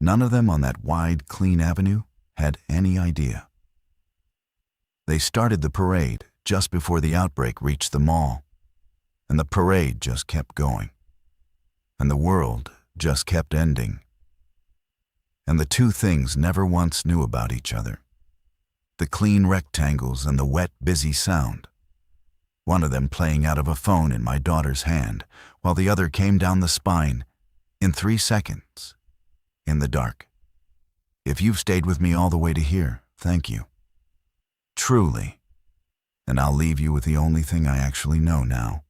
None of them on that wide, clean avenue had any idea. They started the parade just before the outbreak reached the mall, and the parade just kept going, and the world just kept ending. And the 2 things never once knew about each other. The clean rectangles and the wet, busy sound. One of them playing out of a phone in my daughter's hand, while the other came down the spine in 3 seconds. in the dark. If you've stayed with me all the way to here, thank you. Truly. And I'll leave you with the only thing I actually know now.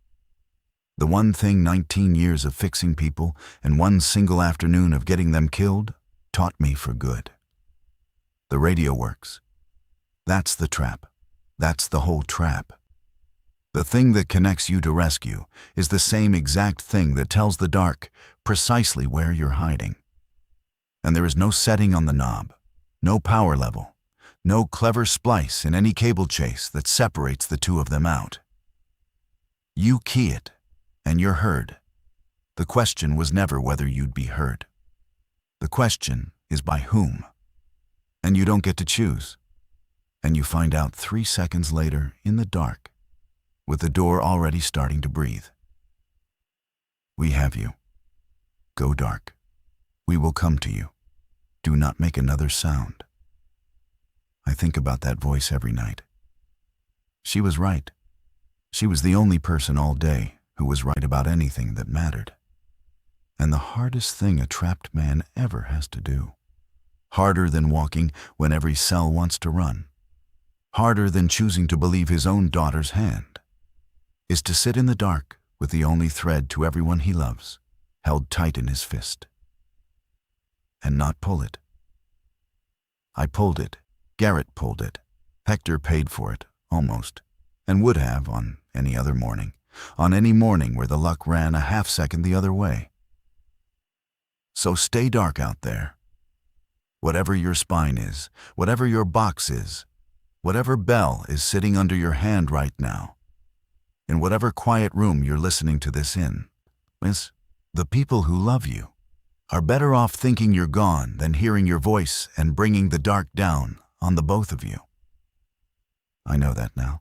The one thing 19 years of fixing people and one single afternoon of getting them killed taught me for good. The radio works. That's the trap. That's the whole trap. The thing that connects you to rescue is the same exact thing that tells the dark precisely where you're hiding. And there is no setting on the knob, no power level, no clever splice in any cable chase that separates the two of them out. You key it, and you're heard. The question was never whether you'd be heard. The question is by whom. And you don't get to choose. And you find out 3 seconds later in the dark, with the door already starting to breathe. We have you. Go dark. We will come to you. Do not make another sound. I think about that voice every night. She was right. She was the only person all day who was right about anything that mattered. And the hardest thing a trapped man ever has to do, harder than walking when every cell wants to run, harder than choosing to believe his own daughter's hand, is to sit in the dark with the only thread to everyone he loves held tight in his fist. And not pull it. I pulled it. Garrett pulled it. Hector paid for it, almost, and would have on any other morning, on any morning where the luck ran a half-second the other way. So stay dark out there. Whatever your spine is, whatever your box is, whatever bell is sitting under your hand right now, in whatever quiet room you're listening to this in, miss, the people who love you are better off thinking you're gone than hearing your voice and bringing the dark down on the both of you. I know that now.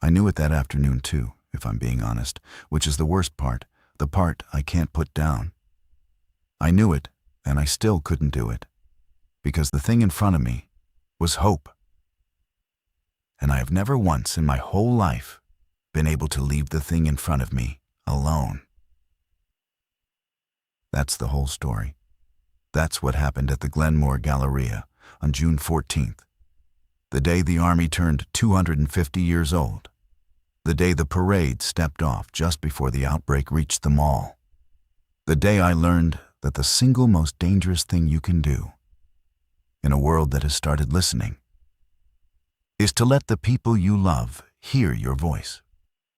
I knew it that afternoon too, if I'm being honest, which is the worst part, the part I can't put down. I knew it, and I still couldn't do it, because the thing in front of me was hope. And I have never once in my whole life been able to leave the thing in front of me alone. That's the whole story. That's what happened at the Glenmore Galleria on June 14th, the day the Army turned 250 years old, the day the parade stepped off just before the outbreak reached the mall, the day I learned that the single most dangerous thing you can do, in a world that has started listening, is to let the people you love hear your voice